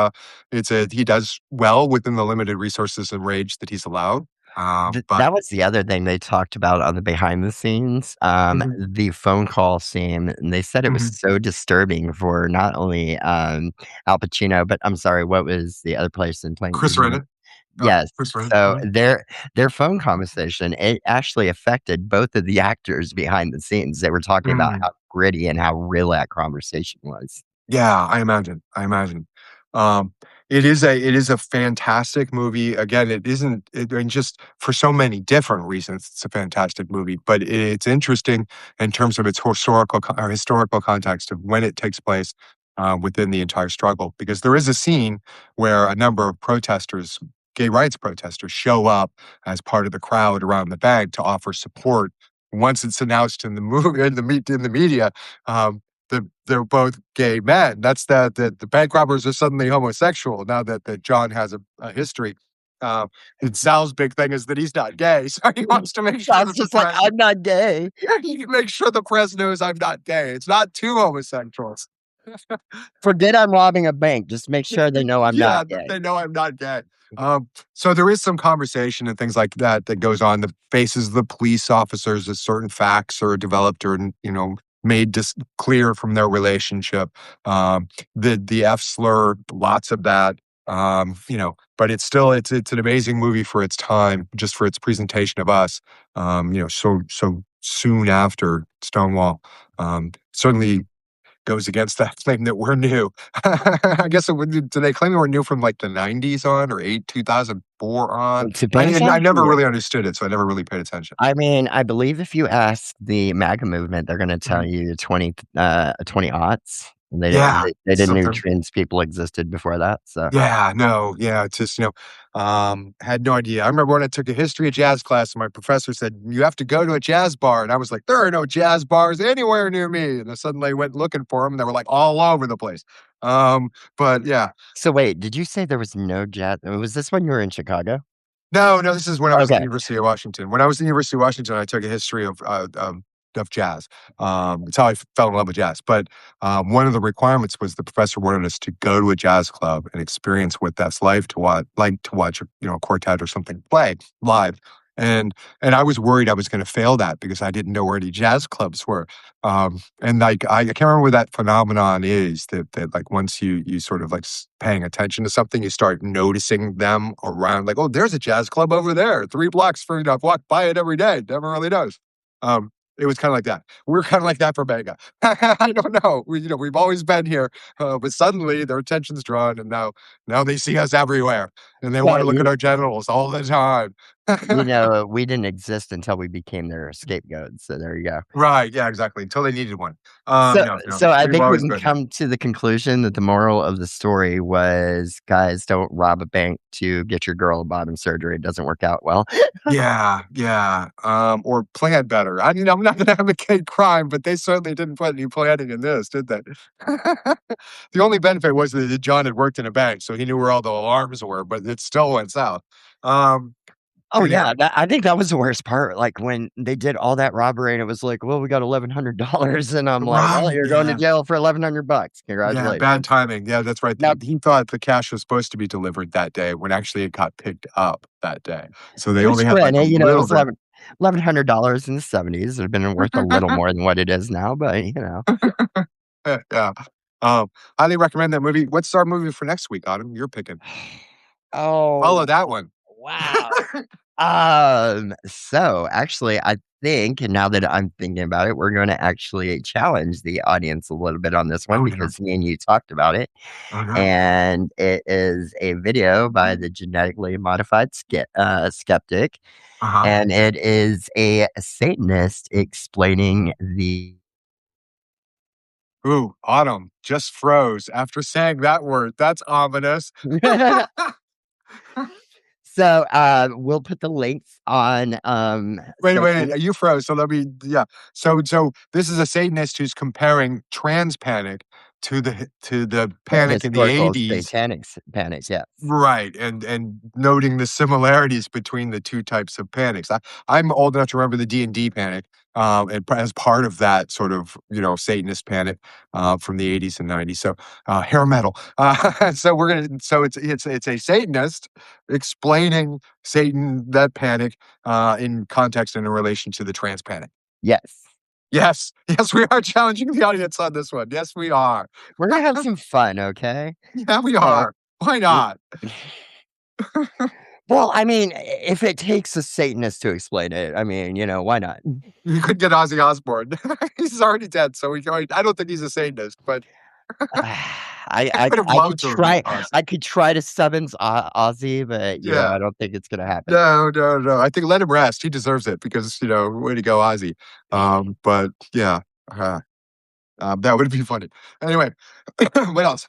he does well within the limited resources and range that he's allowed, but that was the other thing they talked about on the behind the scenes, Mhm, the phone call scene, and they said it was mhm. so disturbing for not only, Al Pacino, but I'm sorry, what was the other person playing Chris Sarandon, Yes, Chris Sarandon, so mhm. their phone conversation, it actually affected both of the actors behind the scenes. They were talking about Mm. how gritty and how real that conversation was. Yeah, I imagine. Um, it is a fantastic movie. Again, it isn't it and just for so many different reasons, it's a fantastic movie, but it's interesting in terms of its historical context of when it takes place. within the entire struggle. Because there is a scene where a number of protesters, gay rights protesters, show up as part of the crowd around the bank to offer support. Once it's announced in the movie in the media, they're both gay men. That's the bank robbers are suddenly homosexual now that John has a history. Uh, and Sal's big thing is that he's not gay, so he wants to make I sure was that the just like, press "I'm not gay." he makes sure the press knows I'm not gay. It's not two homosexuals. Forget I'm robbing a bank, just make sure they know I'm not Yeah, gay. they know I'm not gay. So there is some conversation and things like that that goes on. The faces of the police officers as certain facts are developed or made clear from their relationship. The F slur, lots of that. But it's an amazing movie for its time, just for its presentation of us. So soon after Stonewall. Certainly goes against that claim that we're new. I guess it would do they claim that we're new from, like, the '90s on or 2004 on? It depends I on never who really understood it, so I never really paid attention. I mean, I believe if you ask the MAGA movement, they're gonna tell Mhm. you 20 aughts. Yeah, They didn't know something trans people existed before that, so yeah, no, yeah, it's just, had no idea. I remember when I took a history of jazz class and my professor said, "You have to go to a jazz bar," and I was like, "There are no jazz bars anywhere near me," and I suddenly went looking for them. And they were, like, all over the place. But yeah. So wait, did you say there was no jazz was this when you were in Chicago? No, no, this is when I was at the Okay. University of Washington. When I was at the University of Washington, I took a history of jazz. It's how I fell in love with jazz. But one of the requirements was the professor wanted us to go to a jazz club and experience what that's like to watch a quartet or something play live. And I was worried I was going to fail that because I didn't know where any jazz clubs were. And like I can't remember what that phenomenon is that like once you sort of like paying attention to something, you start noticing them around. Like, oh, there's a jazz club over there, 3 blocks from you. I've walked by it every day. Never really knows. It was kind of like that. We're kind of like that for Vega. I don't know. We've always been here, but suddenly their attention's drawn, and now they see us everywhere, and they want Well, to look at our genitals all the time. we didn't exist until we became their scapegoat, so there you go. Right? Yeah, exactly. Until they needed one. So No, no, so I we've think we always can been here. come to the conclusion that the moral of the story was, guys, don't rob a bank to get your girl bottom surgery. It doesn't work out well. Yeah, yeah, or plan better. I mean, I'm not gonna advocate crime, but they certainly didn't put any planning in this, did they? The only benefit was that John had worked in a bank, so he knew where all the alarms were, but it still went south. Um, Oh, anyhow, yeah, I think that was the worst part, like, when they did all that robbery and it was like, "Well, we got $1,100," and I'm like, "Well, right, you're going to yeah. jail for $1,100. Yeah, bad Congratulations." timing. Yeah, that's right. Now He thought the cash was supposed to be delivered that day when actually it got picked up that day. So they only which had, like, a granted, it little was bit. $1,100 in the '70s. It would have been worth a little more than what it is now, but. Yeah. Um, Highly recommend that movie. What's our movie for next week, Autumn? You're picking. Follow Oh, that one. wow. So actually, I think, and now that I'm thinking about it, we're gonna actually challenge the audience a little bit on this one Oh, yeah. because me and you talked about it. Okay. And it is a video by the genetically modified skeptic, Uh-huh. and it is a Satanist explaining the Ooh, Autumn just froze after saying that word. That's ominous. So, we'll put the links on, Wait, wait, Satan. you froze, so let me yeah. So this is a Satanist who's comparing trans panic to the The panic in the historical '80s. satanic panics, yes. Right, and noting the similarities between the 2 types of panics. I'm old enough to remember the D&D panic, and as part of that sort of, Satanist panic, from the '80s and '90s, so, hair metal. So it's a Satanist explaining Satan that panic, in context and in relation to the trans panic. Yes. Yes, yes, we are challenging the audience on this one. Yes, we are. We're gonna have some fun, okay? Yeah, we So, are. Why w not? well, I mean, if it takes a Satanist to explain it, I mean, why not? You could get Ozzy Osbourne. He's already dead, so I don't think he's a Satanist, but I I I would have I could loved to have met try Ozzy. I could try to summons Ozzy, but, Yeah. I don't think it's gonna happen. No, no, no. I think let him rest. He deserves it because, way to go, Ozzy. But yeah. Uh That would be funny. Anyway, what else?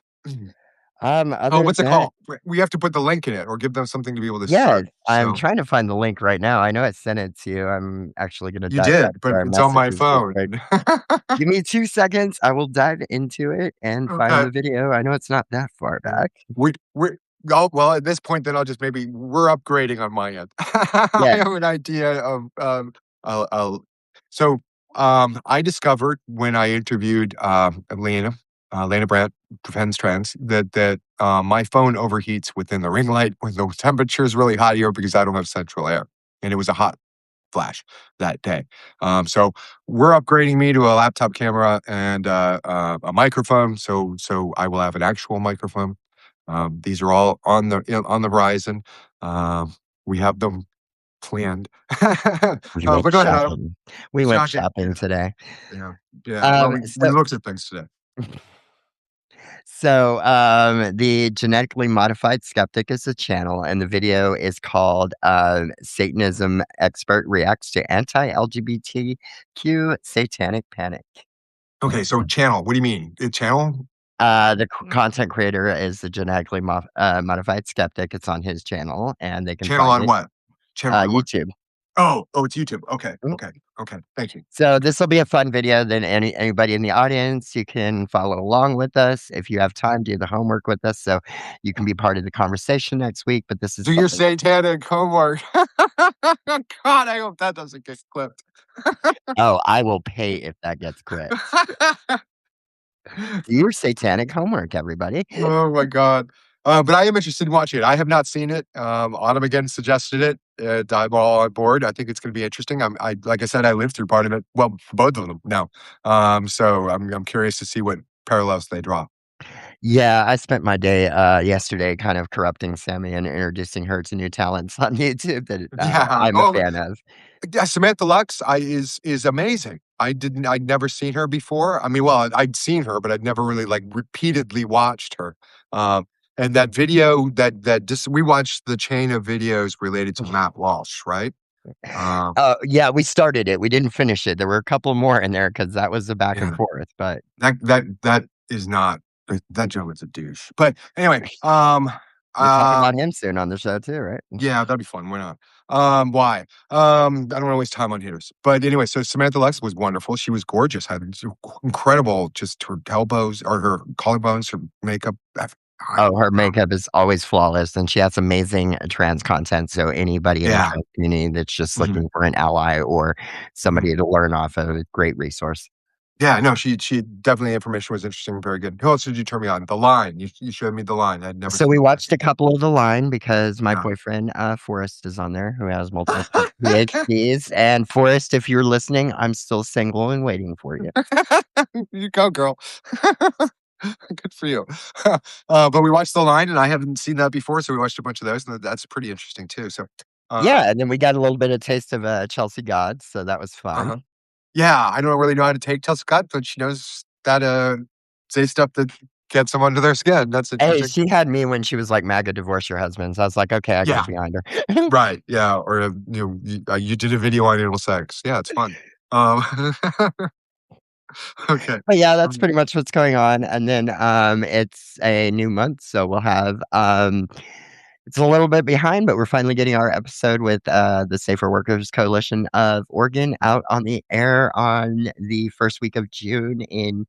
Oh, Other what's it than called? We have to put the link in it or give them something to be able to yeah, search. I'm So trying to find the link right now. I know I sent it to you. I'm actually gonna you dive back did, to but our it's on my messages real phone. quick. Give me 2 seconds. I will dive into it and find Okay. the video. I know it's not that far Yeah. back. We oh, well, at this point, then I'll just maybe we're upgrading on my end. I Yeah, have an idea of, I'll so, I discovered when I interviewed, Lena Brandt, Defends Trends, that my phone overheats within the ring light when the temperature is really hot here because I don't have central air, and it was a hot flash that day. So we're upgrading me to a laptop camera and a microphone. So I will have an actual microphone. These are all on the horizon. Um, we have them planned. we went But go ahead, Adam. shopping. We went Shocking. shopping today. Yeah, yeah. Well, Um, we so looked at things today. the Genetically Modified Skeptic is the channel, and the video is called Satanism Expert Reacts to Anti-LGBTQ Satanic Panic. Okay, so channel. What do you mean? A channel? The content creator is the Modified Skeptic. It's on his channel, and they can Channel find on it. what? Channel on what? YouTube. Oh, it's YouTube. Okay, Mhm. okay, okay. Thank you. So this will be a fun video. Then anybody in the audience, you can follow along with us if you have time. Do the homework with us, so you can be part of the conversation next week. But this is Do your something. satanic homework. God, I hope that doesn't get clipped. Oh, I will pay if that gets clipped. Do your satanic homework, everybody. Oh my god. But I am interested in watching it. I have not seen it. Autumn again suggested it. I'm all on board. I think it's going to be interesting. I like I said, I lived through part of it. Well, both of them now. So I'm curious to see what parallels they draw. Yeah, I spent my day yesterday kind of corrupting Sammy and introducing her to new talents on YouTube that Yeah. I'm a Oh, fan of. yeah, Samantha Lux is amazing. I'd never seen her before. I mean, well, I'd seen her, but I'd never really, like, repeatedly watched her. Um, and that video that just we watched the chain of videos related to Matt Walsh, right? Um, Yeah, we started it. We didn't finish it. There were a couple more in there because that was the back and yeah, forth. But that is not that Joe is a douche. But anyway, we'll talk uh, about him soon on the show too, right? yeah, that'd be fun. Why not? Why? I don't wanna waste time on haters. But anyway, so Samantha Lux was wonderful. She was gorgeous, had incredible just her elbows or her collarbones, her makeup. I Oh, her makeup is always flawless, and she has amazing trans content. So anybody in the yeah. trans community that's just Mhm, looking for an ally or mhm. somebody to learn off of, a great resource. Yeah, no, she definitely information was interesting, very good. Who else did you turn me on? The Line. You showed me The Line. I'd never So seen we The Line. watched a couple of The Line because my Yeah. boyfriend, Forrest, is on there, who has multiple PhDs. And Forrest, if you're listening, I'm still single and waiting for you. You go, girl. Good for you. But we watched The Line, and I haven't seen that before, so we watched a bunch of those, and that's pretty interesting too. So, uh, Yeah, and then we got a little bit of taste of Chelsea Gods, so that was fun. uh-huh. Yeah, I don't really know how to take Telstra Cut, but she knows that say stuff that gets them under their skin. That's Hey, interesting. she had me when she was like, "MAGA, divorce your husband." So I was like, "Okay, I got Yeah, behind her." right. Yeah, or you did a video on anal sex. Yeah, it's fun. Um, okay. But yeah, that's Um, pretty much what's going on. And then it's a new month, so we'll have it's a little bit behind, but we're finally getting our episode with the Safer Workers Coalition of Oregon out on the air on the first week of June in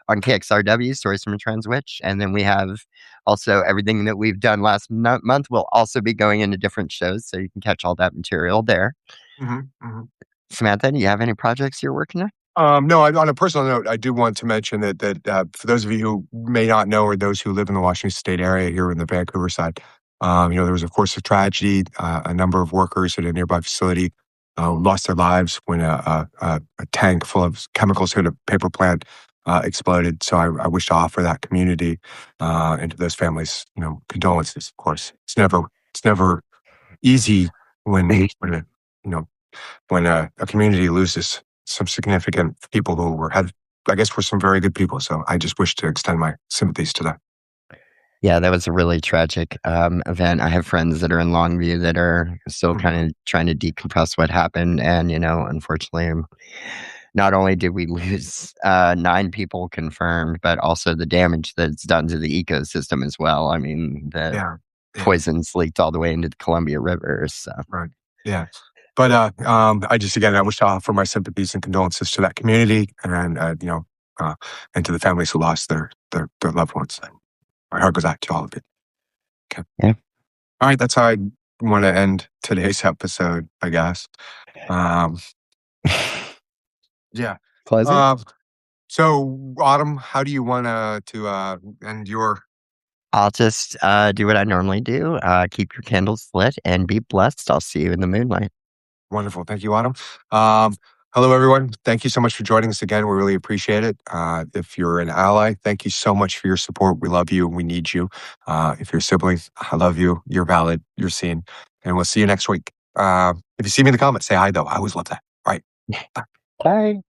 on KXRW, Stories from a Trans Witch. And then we have also everything that we've done last month will also be going into different shows, so you can catch all that material there. mhm, mhm. Samantha, do you have any projects you're working on? No, on a personal note, I do want to mention that for those of you who may not know, or those who live in the Washington State area here in the Vancouver side, there was, of course, a tragedy. A number of workers at a nearby facility lost their lives when a tank full of chemicals hit a paper plant exploded. So I wish to offer that community and to those families, condolences. Of course, it's never easy when you know when a community loses some significant people who I guess, were some very good people. So I just wish to extend my sympathies to them. Yeah, that was a really tragic, event. I have friends that are in Longview that are still Mhm. kinda trying to decompress what happened, and, unfortunately, not only did we lose 9 people confirmed, but also the damage that's done to the ecosystem as well. I mean, the Yeah. Yeah. poisons leaked all the way into the Columbia River. So, Right. Yeah. But I just again I wish to offer my sympathies and condolences to that community and uh, and to the families who lost their loved ones. And my heart goes out to all of it. Okay. yeah. All right. That's how I want to end today's episode, I guess. Um, yeah. Pleasure. Um, so Autumn, how do you want to end your I'll just do what I normally do, keep your candles lit and be blessed. I'll see you in the moonlight. wonderful? Thank you, Autumn. Um, Hello, everyone. Thank you so much for joining us again. We really appreciate it. If you're an ally, thank you so much for your support. We love you and we need you. If you're a sibling, I love you. You're valid. You're seen. And we'll see you next week. If you see me in the comments, say hi, though. I always love that. All right. Bye. Bye.